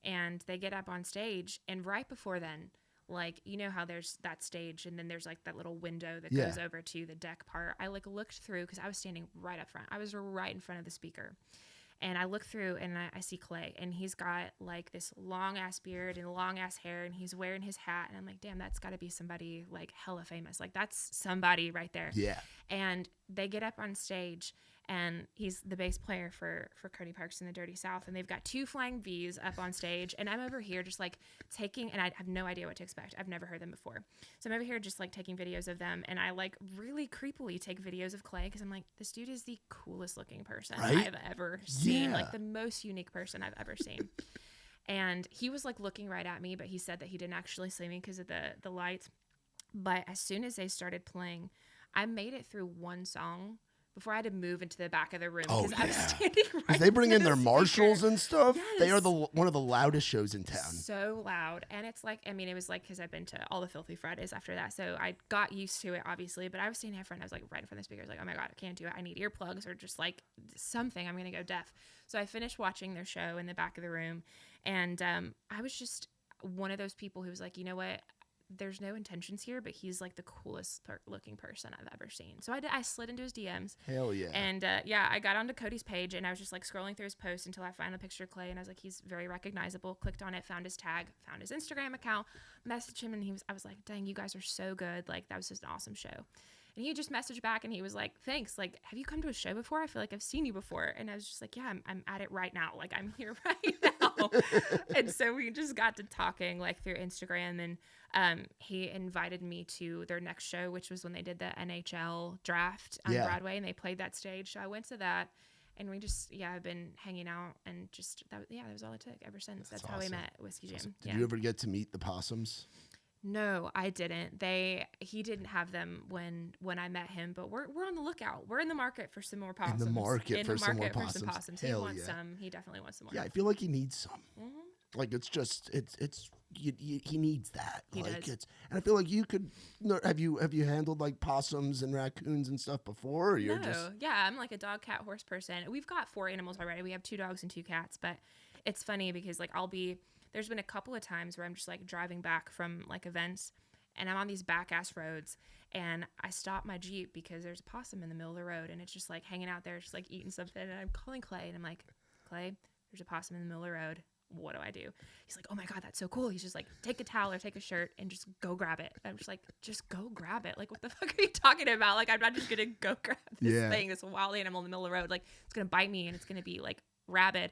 And they get up on stage, and right before then, like, you know how there's that stage and then there's like that little window that goes over to the deck part. I like looked through because I was standing right up front. I was right in front of the speaker. And I look through and I see Clay, and he's got like this long ass beard and long ass hair, and he's wearing his hat. And I'm like, damn, that's got to be somebody like hella famous. Like, that's somebody right there. Yeah. And they get up on stage, and he's the bass player for Cody Parks and the Dirty South. And they've got two Flying V's up on stage. And I'm over here just like taking, and I have no idea what to expect. I've never heard them before. So I'm over here just like taking videos of them. And I like really creepily take videos of Clay because I'm like, this dude is the coolest looking person I've ever seen. Like the most unique person I've ever seen. And he was like looking right at me, but he said that he didn't actually see me because of the lights. But as soon as they started playing, I made it through one song before I had to move into the back of the room because I was standing right. They bring in their marshals and stuff. Yes. They are one of the loudest shows in town. So loud. And it's like, I mean, it was like, because I've been to all the Filthy Fridays after that, so I got used to it, obviously. But I was standing in front, I was like right in front of the speakers, like, oh my God, I can't do it. I need earplugs or just like something. I'm going to go deaf. So I finished watching their show in the back of the room. And I was just one of those people who was like, you know what? There's no intentions here, but he's like the coolest looking person I've ever seen. So I slid into his DMs. Hell yeah. And I got onto Cody's page, and I was just like scrolling through his post until I found the picture of Clay, and I was like, he's very recognizable. Clicked on it, found his tag, found his Instagram account, messaged him, and I was like, dang, you guys are so good. Like, that was just an awesome show. And he just messaged back, and he was like, thanks. Like, have you come to a show before? I feel like I've seen you before. And I was just like, yeah, I'm at it right now. Like, I'm here right now. And so we just got to talking like through Instagram, and he invited me to their next show, which was when they did the NHL draft on Broadway, and they played that stage. So I went to that, and we just, I've been hanging out, and just, that was all it took ever since. That's how we met at Whiskey Jam. Awesome. Did you ever get to meet the Possums? No, I didn't. He didn't have them when I met him, but we're on the lookout. We're in the market for some more possums. In the market for some more some possums. Hell he wants some. He definitely wants some more. Yeah, I feel like he needs some. Mm-hmm. Like, it's just he needs that. He like does. And I feel like you could. Have you handled like possums and raccoons and stuff before? Or you're just I'm like a dog, cat, horse person. We've got 4 animals already. We have 2 dogs and 2 cats, but it's funny because like there's been a couple of times where I'm just like driving back from like events, and I'm on these back ass roads, and I stop my Jeep because there's a possum in the middle of the road, and it's just like hanging out there, just like eating something. And I'm calling Clay, and I'm like, Clay, there's a possum in the middle of the road. What do I do? He's like, oh my God, that's so cool. He's just like, take a towel or take a shirt and just go grab it. And I'm just like, just go grab it. Like, what the fuck are you talking about? Like, I'm not just gonna go grab this thing, this wild animal in the middle of the road. Like, it's gonna bite me, and it's gonna be like rabid.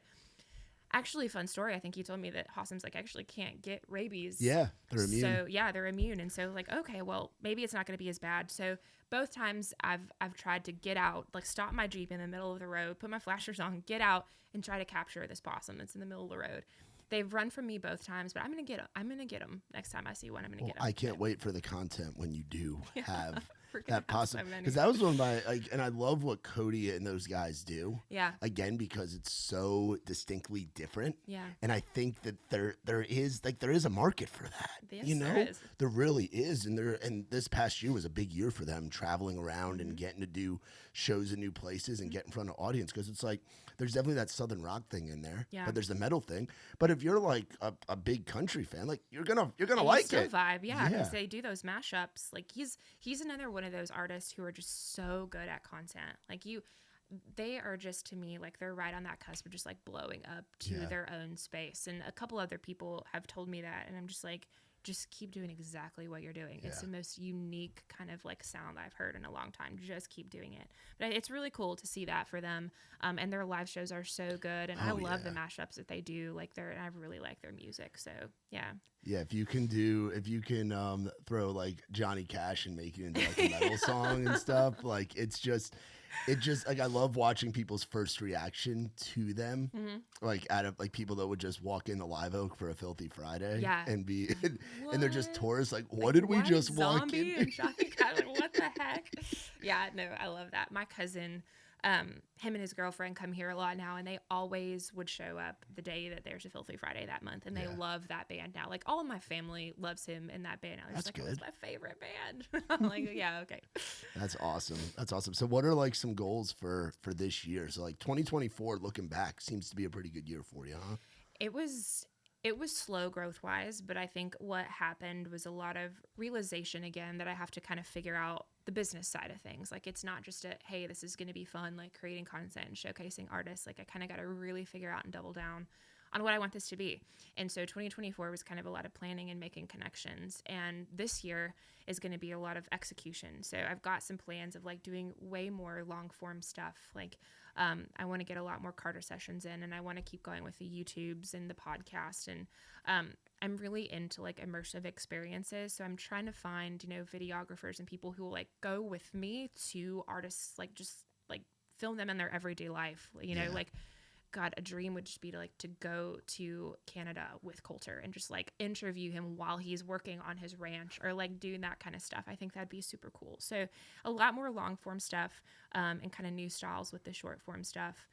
Actually, fun story. I think he told me that possums like actually can't get rabies. Yeah, they're immune. So they're immune, and so like, okay, well, maybe it's not going to be as bad. So both times I've tried to get out, like stop my Jeep in the middle of the road, put my flashers on, get out, and try to capture this possum that's in the middle of the road. They've run from me both times, but I'm gonna get them. I'm gonna get them next time I see one. I'm gonna get them. I can't wait for the content when you do have We're that possum, because that was one of my and I love what Cody and those guys do. Yeah. Again, because it's so distinctly different. Yeah. And I think that there is a market for that. Yes, you know, there is. There really is, and this past year was a big year for them, traveling around and getting to do shows in new places and get in front of audience, because it's like there's definitely that Southern rock thing in there, but there's the metal thing. But if you're like a big country fan, like you're gonna like still it. Vibe, because they do those mashups. Like he's another one of those artists who are just so good at content. Like they are just, to me, like they're right on that cusp of just like blowing up to their own space. And a couple other people have told me that, and I'm just like, just keep doing exactly what you're doing. It's the most unique kind of like sound I've heard in a long time. Just keep doing it. But it's really cool to see that for them. And their live shows are so good. And I love the mashups that they do. Like and I really like their music. So yeah. Yeah, if you can throw like Johnny Cash and make it into like a metal song and stuff, like it just like, I love watching people's first reaction to them, like out of like people that would just walk into Live Oak for a Filthy Friday, and be and they're just tourists. Like, what did we just walk in? And Johnny Cash, what the heck? Yeah, no, I love that. My cousin, him and his girlfriend come here a lot now, and they always would show up the day that there's a Filthy Friday that month, and they love that band now. Like all of my family loves him in that band now. They're That's like, good. it's my favorite band. I'm like, yeah, okay. That's awesome. That's awesome. So what are like some goals for this year? So like 2024, looking back, seems to be a pretty good year for you, huh? It was slow growth wise, but I think what happened was a lot of realization again that I have to kind of figure out the business side of things. Like it's not just hey, this is going to be fun, like creating content and showcasing artists. Like I kind of got to really figure out and double down on what I want this to be. And so 2024 was kind of a lot of planning and making connections. And this year is going to be a lot of execution. So I've got some plans of like doing way more long form stuff. Like I want to get a lot more Carter sessions in, and I want to keep going with the YouTubes and the podcast. And I'm really into like immersive experiences. So I'm trying to find, videographers and people who will like go with me to artists, like just like film them in their everyday life, like, God, a dream would just be to go to Canada with Coulter and just like interview him while he's working on his ranch, or like doing that kind of stuff. I think that'd be super cool. So a lot more long form stuff, and kind of new styles with the short form stuff,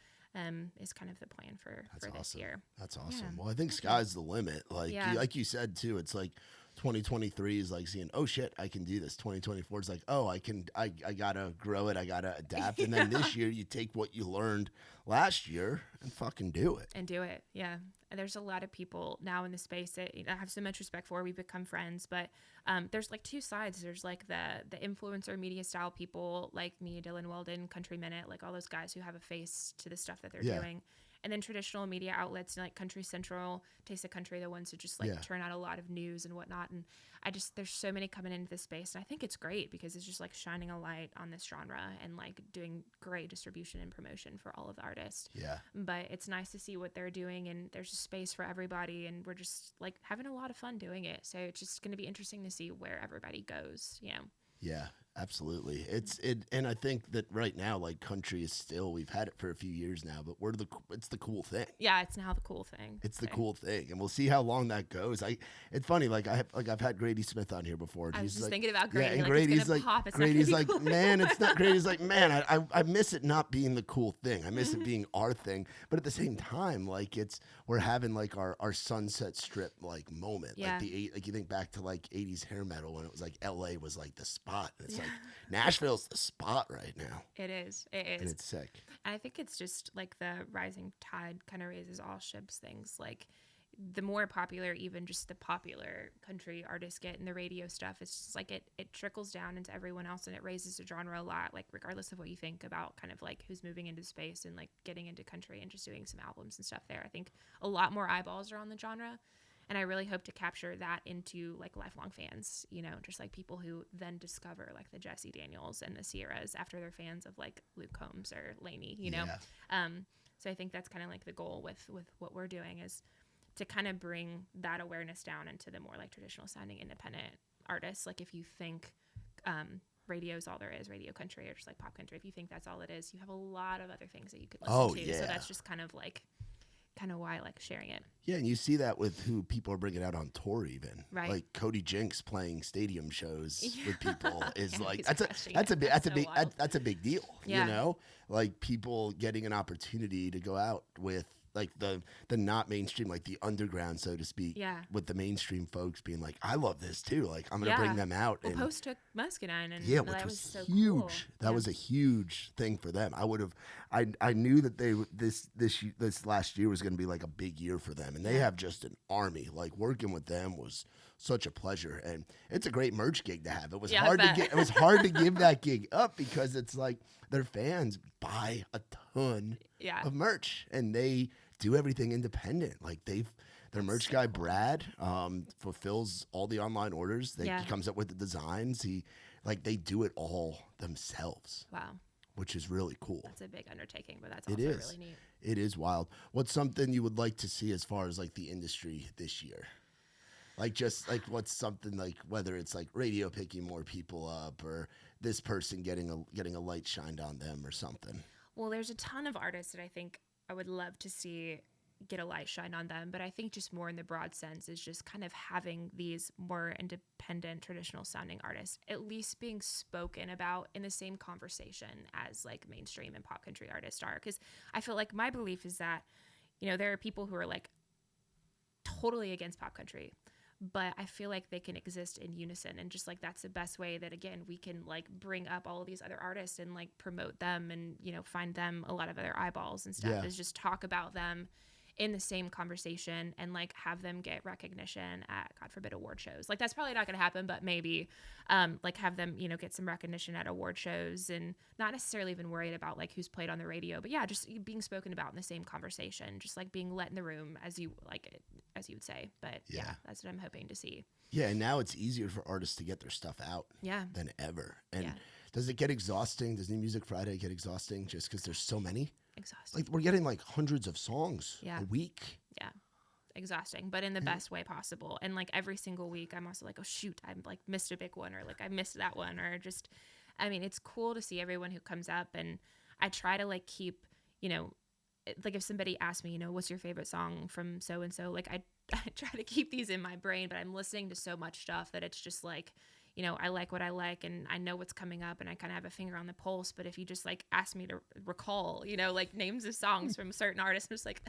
is kind of the plan for this year. That's awesome. Yeah. Well, I think sky's the limit. Like, like you said too, it's like 2023 is like seeing, oh shit, I can do this. 2024 is like, oh, I gotta grow it. I gotta adapt. And then this year you take what you learned last year and fucking do it. Yeah. And there's a lot of people now in the space that I have so much respect for. We've become friends, but there's like two sides. There's like the influencer media style people like me, Dylan Weldon, Country Minute, like all those guys who have a face to the stuff that they're doing. And then traditional media outlets like Country Central, Taste of Country, the ones that just like turn out a lot of news and whatnot. And there's so many coming into this space. And I think it's great because it's just like shining a light on this genre and like doing great distribution and promotion for all of the artists. Yeah. But it's nice to see what they're doing, and there's a space for everybody, and we're just like having a lot of fun doing it. So it's just going to be interesting to see where everybody goes, Yeah. Absolutely. And I think that right now, like country is still, we've had it for a few years now, but it's the cool thing. Yeah, it's now the cool thing. It's the cool thing, and we'll see how long that goes. It's funny, like I've had Grady Smith on here before. And I was he's just like, thinking about Grady. Yeah, and like, Grady's like, cool. Man, it's not. Grady's like, man, I miss it not being the cool thing. I miss it being our thing. But at the same time, like we're having like our Sunset Strip like moment. Yeah. Like you think back to like 80s hair metal when it was like LA was like the spot. And it's like Nashville's the spot right now. It is. And it's sick. I think it's just like the rising tide kind of raises all ships things. Like the more popular even just the popular country artists get in the radio stuff, it's just like it trickles down into everyone else, and it raises the genre a lot, like regardless of what you think about kind of like who's moving into space and like getting into country and just doing some albums and stuff there. I think a lot more eyeballs are on the genre. And I really hope to capture that into like lifelong fans, just like people who then discover like the Jesse Daniels and the Sierras after they're fans of like Luke Combs or Lainey, know? So I think that's kind of like the goal with what we're doing, is to kind of bring that awareness down into the more like traditional sounding independent artists. Like if you think radio is all there is, radio country or just like pop country, if you think that's all it is, you have a lot of other things that you could listen to. So that's just kind of why I like sharing it. Yeah, and you see that with who people are bringing out on tour even. Right. Like Cody Jinks playing stadium shows with people is like that's a big deal, Like people getting an opportunity to go out with like the not mainstream, like the underground, so to speak. Yeah. With the mainstream folks being like, I love this too. Like I'm gonna bring them out. Well, and Post took Muscadine, and which that was so huge. Cool. That was a huge thing for them. I knew that this last year was gonna be like a big year for them, and they have just an army. Like working with them was such a pleasure, and it's a great merch gig to have. It was hard to get. It was hard to give that gig up because it's like their fans buy a ton of merch, and they do everything independent. Like their merch guy Brad fulfills all the online orders. He comes up with the designs. They do it all themselves. Wow. Which is really cool. That's a big undertaking, but that's also really neat. It is wild. What's something you would like to see as far as like the industry this year? Like just like what's something like whether it's like radio picking more people up or this person getting a light shined on them or something. Well, there's a ton of artists that I think I would love to see get a light shine on them, but I think just more in the broad sense is just kind of having these more independent, traditional sounding artists at least being spoken about in the same conversation as like mainstream and pop country artists are. Because I feel like my belief is that, there are people who are like totally against pop country, but I feel like they can exist in unison, and just like that's the best way that again we can like bring up all of these other artists and like promote them and find them a lot of other eyeballs and stuff, is just talk about them in the same conversation and like have them get recognition at, God forbid, award shows. Like that's probably not going to happen, but maybe like have them, get some recognition at award shows and not necessarily even worried about like who's played on the radio, but just being spoken about in the same conversation, just like being let in the room as you would say. But that's what I'm hoping to see. Yeah. And now it's easier for artists to get their stuff out than ever. And does it get exhausting? Does New Music Friday get exhausting just because there's so many? Exhausting. Like we're getting like hundreds of songs a week. Yeah. Exhausting, but in the best way possible. And like every single week I'm also like, oh shoot, I'm like missed a big one, or like I missed that one, or just, it's cool to see everyone who comes up. And I try to like keep, like if somebody asks me, what's your favorite song from so-and-so, like I try to keep these in my brain, but I'm listening to so much stuff that it's just like, I like what I like and I know what's coming up and I kind of have a finger on the pulse. But if you just like ask me to recall, like names of songs from certain artists, I'm just like,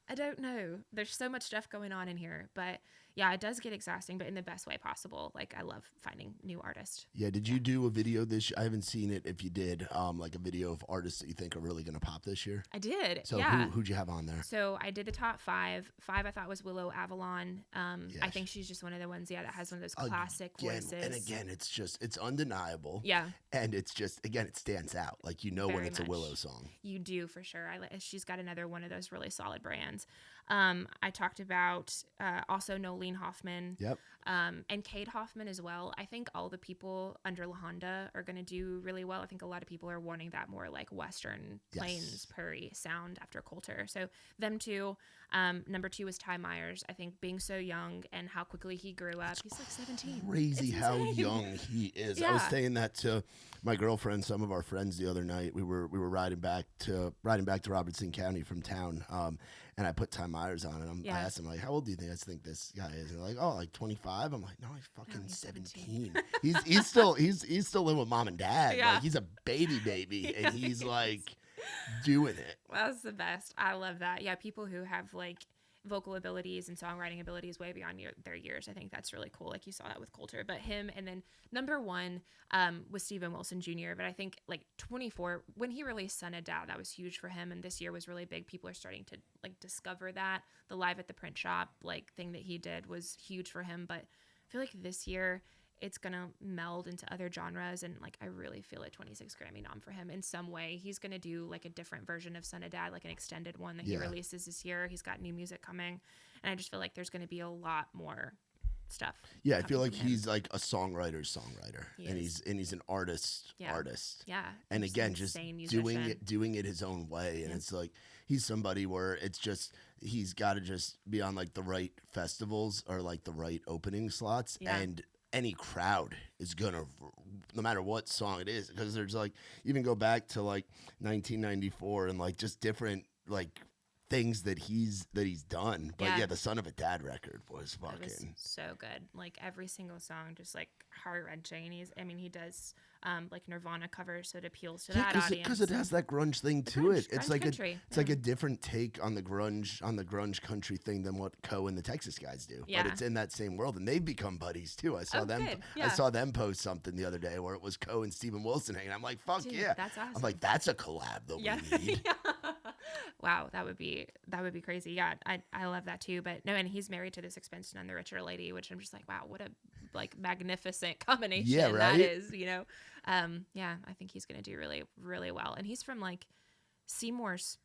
I don't know. There's so much stuff going on in here. But yeah, it does get exhausting, but in the best way possible. Like I love finding new artists. Yeah. Did you do a video this year? I haven't seen it. If you did, like a video of artists that you think are really going to pop this year? I did. So who'd you have on there? So I did the top five. Five I thought was Willow Avalon. I think she's just one of the ones, that has one of those classic voices. And again, it's undeniable. Yeah. And it's just, again, it stands out. Like, when it's much. A Willow song. You do for sure. She's got another one of those really solid brands. I talked about also Nolene Hoffman. Yep. And Cade Hoffman as well. I think all the people under La Honda are going to do really well. I think a lot of people are wanting that more like Western Plains Prairie sound after Coulter. So them two. Number 2 is Ty Myers. I think being so young and how quickly he grew up. He's like 17. Crazy how young he is. Yeah. I was saying that to my girlfriend, some of our friends the other night. We were riding back to Robertson County from town. And I put Ty Myers on it. I asked him, like, how old do you think this guy is? And they're like, oh, like 25. I'm like, no, he's fucking 17. he's still living with mom and dad. Yeah. Like he's a baby, and he's like doing it. That's the best. I love that. Yeah, people who have like vocal abilities and songwriting abilities way beyond their years. I think that's really cool. Like you saw that with Coulter, but him. And then number 1 was Steven Wilson Jr. But I think like 24, when he released Son of Dad, that was huge for him. And this year was really big. People are starting to like discover that. The Live at the Print Shop like thing that he did was huge for him. But I feel like this year it's going to meld into other genres. And like, I really feel a 26 Grammy nom for him in some way. He's going to do like a different version of Son of Dad, like an extended one that he releases this year. He's got new music coming. And I just feel like there's going to be a lot more stuff. Yeah. I feel like he's like a songwriter's songwriter, and he's an artist. Yeah. And again, just doing it his own way. And it's like, he's somebody where it's just, he's got to just be on like the right festivals or like the right opening slots. Yeah. And any crowd is gonna, no matter what song it is, because there's like, even go back to like 1994 and like just different like things that he's done. But the Son of a Dad record was fucking so good. Like every single song, just like heart wrenching. He does like Nirvana covers, so it appeals to that audience. Because it has that grunge thing to it. It's like country. It's like a different take on the grunge country thing than what Coe and the Texas guys do. Yeah. But it's in that same world, and they've become buddies too. I saw them. Good. Yeah. I saw them post something the other day where it was Coe and Steven Wilson hanging. I'm like, fuck Dude, yeah, that's awesome. I'm like, that's a collab that we need. Wow, that would be crazy. Yeah, I love that too. But no, and he's married to this expensive and the richer lady, which I'm just like, wow, what a like magnificent combination that is, you know. Yeah, I think he's gonna do really, really well. And he's from like Seymour's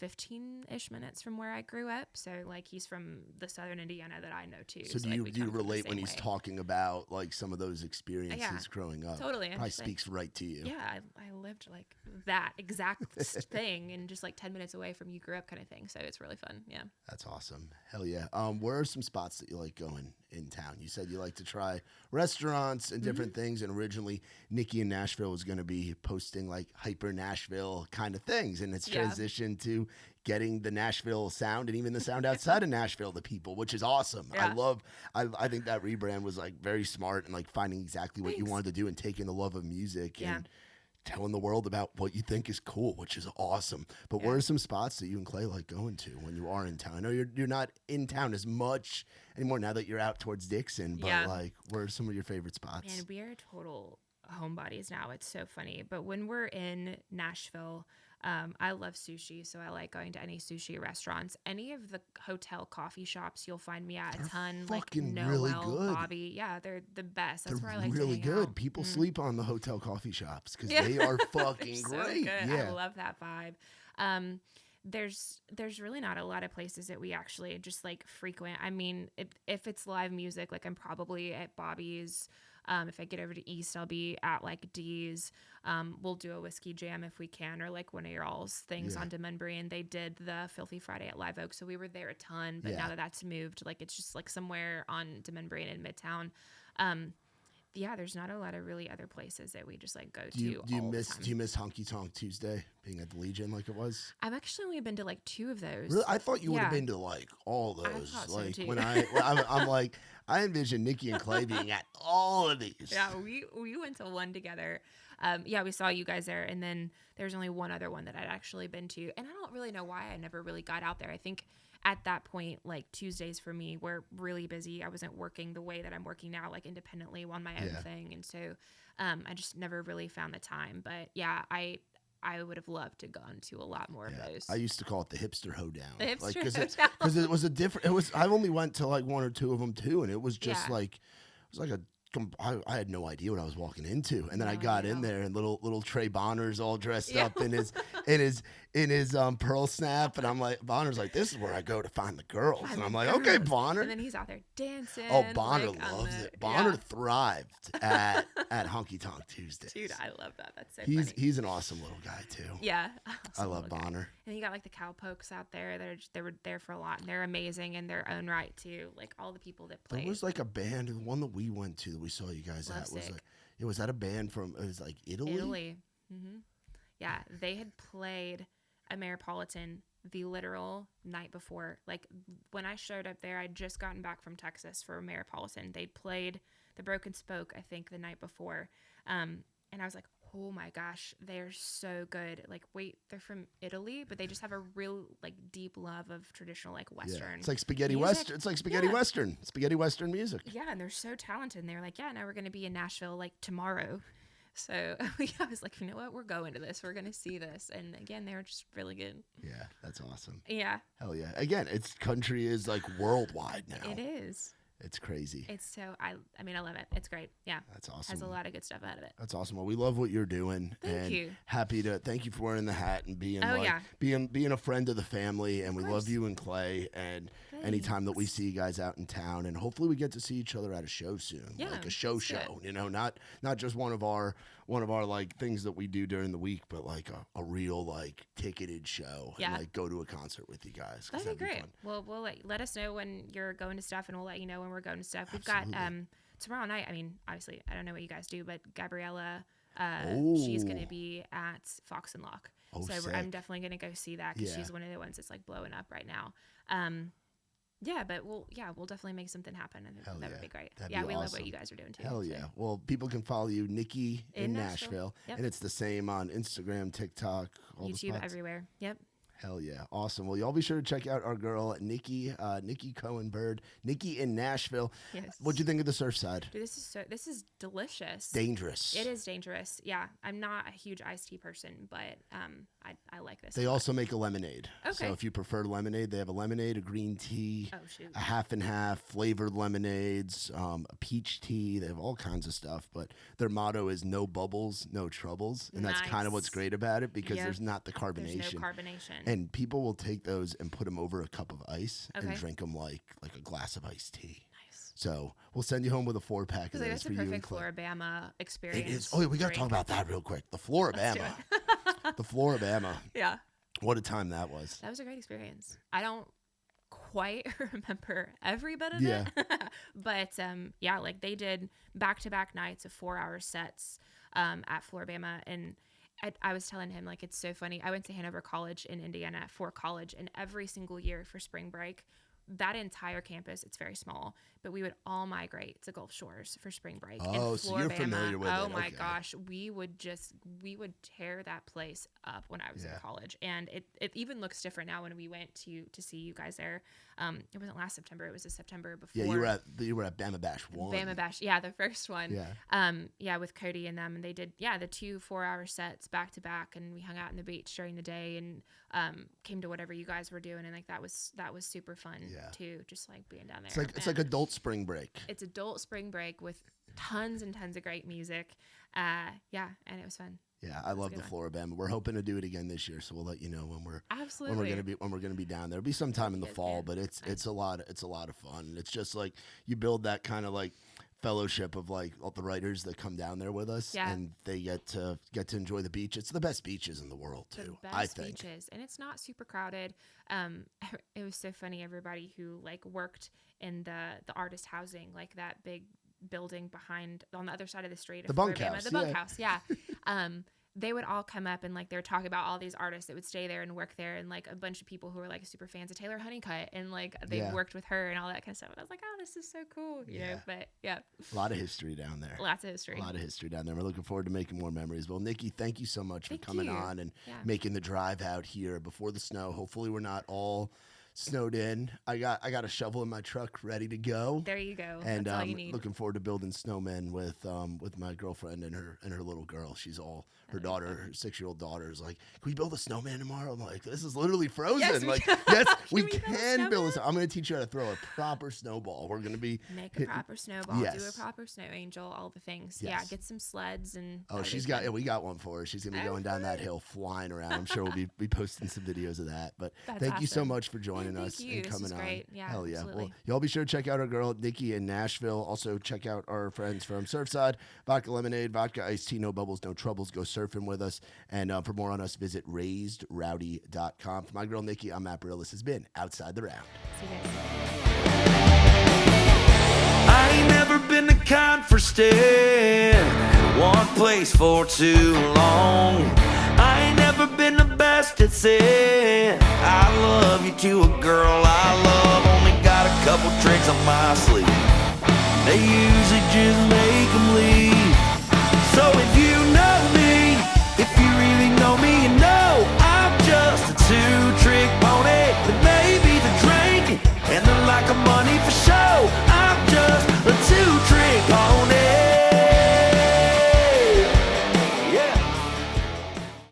15-ish minutes from where I grew up, so like he's from the southern Indiana that I know too. So do you relate when he's talking about like some of those experiences growing up? Totally. Probably speaks right to you. Yeah, I lived like that exact thing, and just like 10 minutes away from you grew up, kind of thing. So it's really fun. Yeah. That's awesome. Hell yeah. Where are some spots that you like going in town? You said you like to try restaurants and different things, and originally Nikki in Nashville was going to be posting like hyper Nashville kind of things, and it's transitioned to getting the Nashville sound and even the sound outside of Nashville to people, which is awesome. Yeah. I think that rebrand was like very smart and like finding exactly what you wanted to do and taking the love of music and telling the world about what you think is cool, which is awesome. But where are some spots that you and Clay like going to when you are in town? I know you're not in town as much anymore now that you're out towards Dixon, but like where are some of your favorite spots? Man, we are total homebodies now. It's so funny. But when we're in Nashville, I love sushi, so I like going to any sushi restaurants. Any of the hotel coffee shops, you'll find me at a ton. Fucking like really Noel, good. Bobby, yeah, they're the best. That's They're where I like really to hang good. out. People sleep on the hotel coffee shops because they are fucking So great. good. Yeah, I love that vibe. There's really not a lot of places that we actually just like frequent. I mean, if it's live music, like I'm probably at Bobby's. If I get over to East, I'll be at like D's. We'll do a whiskey jam if we can, or like one of your all's things on Demembry. And they did the Filthy Friday at Live Oak, so we were there a ton. But now that that's moved, like it's just like somewhere on Demembry and in Midtown. Yeah, there's not a lot of really other places that we just like go to. Do you miss Honky Tonk Tuesday being at the Legion like it was? I've actually only been to like 2 of those. Really, I thought you would have been to like all those. I thought like so too. when I'm like, I envision Nikki and Clay being at all of these. Yeah, we went to one together. We saw you guys there, and then there's only one other one that I'd actually been to, and I don't really know why I never really got out there. I think at that point, like Tuesdays for me were really busy. I wasn't working the way that I'm working now, like independently on my own thing, and so I just never really found the time. But yeah, I would have loved to gone to a lot more of those. I used to call it the hipster hoedown. The hipster hoedown. Because it was a different. It was. I only went to like 1 or 2 of them too, and it was just like it was like a. I had no idea what I was walking into, and then I got in there, and little Trey Bonner's all dressed up in his pearl snap, and I'm like, Bonner's like, this is where I go to find the girls, and I'm like, okay, Bonner. And then he's out there dancing. Oh, Bonner loves it. Bonner thrived at Honky Tonk Tuesday. Dude, I love that. That's so funny. He's an awesome little guy too. Yeah, I love Bonner. And you got like the cowpokes out there they were there for a lot, and they're amazing in their own right too. Like all the people that played. There was like a band, the one that we went to that we saw you guys at was like, was that a band from? It was like Italy. Italy. Mm-hmm. Yeah, they had played Ameripolitan the literal night before. Like when I showed up there, I'd just gotten back from Texas for Ameripolitan. They played the Broken Spoke, I think, the night before, and I was like, oh my gosh, they're so good. Like, wait, they're from Italy, but they just have a real like deep love of traditional like Western. It's like spaghetti music. Western. It's like spaghetti Western. Spaghetti Western music. Yeah, and they're so talented. And they were like, yeah, now we're going to be in Nashville like tomorrow. So I was like, you know what? We're going to this. We're going to see this. And again, they were just really good. Yeah, that's awesome. Yeah. Hell yeah. Again, it's country is like worldwide now. It is. It's crazy. It's so, I love it. It's great. Yeah. That's awesome. Has a lot of good stuff out of it. That's awesome. Well, we love what you're doing. Thank you. Happy to thank you for wearing the hat and being being a friend of the family. And we love you and Clay. And anytime that we see you guys out in town, and hopefully we get to see each other at a show soon. Yeah, like a show, you know, not just one of our like things that we do during the week, but like a real like ticketed show. Yeah. And like go to a concert with you guys. That'd be great. Well, we'll let us know when you're going to stuff, and we'll let you know when we're going to stuff. We've got tomorrow night. I mean, obviously, I don't know what you guys do, but Gabriella, she's going to be at Fox and Lock. So I'm definitely going to go see that because she's one of the ones that's like blowing up right now. Yeah, but we'll definitely make something happen. I think that would be great. That'd Yeah, be we awesome. love what you guys are doing too. Hell so. yeah. Well, people can follow you, Nikki in Nashville. Yep. And it's the same on Instagram, TikTok, all the YouTube, spots. everywhere. Yep. Hell yeah. Awesome. Well, y'all be sure to check out our girl, Nikki Cohn-Byrd. Nikki in Nashville. Yes. What'd you think of the Surfside? Dude, this is delicious. Dangerous. It is dangerous. Yeah. I'm not a huge iced tea person, but I like this. They also make a lemonade. Okay. So if you prefer lemonade, they have a lemonade, a green tea, Oh, shoot. a half and half, flavored lemonades, a peach tea. They have all kinds of stuff. But their motto is no bubbles, no troubles. And that's kind of what's great about it because there's not the carbonation. There's no carbonation. And people will take those and put them over a cup of ice and Okay. drink them like a glass of iced tea. Nice. So we'll send you home with a 4-pack of those That's for a you and perfect Claire. Floribama experience. It is. Oh, we got to talk about that real quick. The Floribama. The Floribama. Yeah. What a time that was. That was a great experience. I don't quite remember every bit of Yeah. it. But yeah, like they did back-to-back nights of 4-hour sets at Floribama. And I was telling him, like, it's so funny. I went to Hanover College in Indiana for college, and every single year for spring break, that entire campus, it's very small, but we would all migrate to Gulf Shores for spring break. Oh, so you're familiar with it. Oh my Okay. gosh, we would tear that place up when I was in college, and it even looks different now when we went to see you guys there. It wasn't last September; it was the September before. Yeah, you were at Bama Bash 1. Bama Bash, yeah, the first one. Yeah. Yeah, with Cody and them, and they did the 2 4-hour sets back to back, and we hung out on the beach during the day and came to whatever you guys were doing, and like that was super fun too, just like being down there. It's like adult spring break. It's adult spring break with tons and tons of great music. And it was fun. Yeah, I love the Floribama. We're hoping to do it again this year, so we'll let you know when we're gonna be down there. It'll be sometime in the fall, but it's a lot of fun. It's just like you build that kind of like fellowship of like all the writers that come down there with us, and they get to enjoy the beach. It's the best beaches in the world too. I think beaches, and it's not super crowded. It was so funny. Everybody who like worked in the artist housing, like that big building behind on the other side of the street, the bunkhouse, they would all come up and like they were talking about all these artists that would stay there and work there, and like a bunch of people who were like super fans of Taylor Honeycutt, and like they worked with her and all that kind of stuff. And I was like, oh, this is so cool, you know. But a lot of history down there. Lots of history. A lot of history down there. We're looking forward to making more memories. Well, Nikki, thank you so much for coming on and making the drive out here before the snow. Hopefully, we're not all snowed in. I got a shovel in my truck ready to go. There you go. And that's all you need. Looking forward to building snowmen with my girlfriend and her little girl. She's all her 6-year-old daughter is like, can we build a snowman tomorrow? I'm like, this is literally frozen. Yes, we can build a I'm gonna teach you how to throw a proper snowball. We're gonna be make a proper snowball, yes. do a proper snow angel, all the things. Yes. Yeah, get some sleds and we got one for her. She's gonna be going down that hill flying around. I'm sure we'll be posting some videos of that. But thank you so much for joining us and coming on. Great. Yeah, hell yeah. absolutely. Well, y'all be sure to check out our girl Nikki in Nashville. Also check out our friends from Surfside, vodka lemonade, vodka iced tea, no bubbles, no troubles. Go surfing with us. And for more on us, visit raisedrowdy.com. For my girl Nikki, I'm Matt Burrill. This has been Outside the Round. See you guys. I ain't never been the kind for staying in one place for too long. I ain't never been the best at saying I love you to a girl I love. Only got a couple tricks on my sleeve. They usually just make them leave. So if you know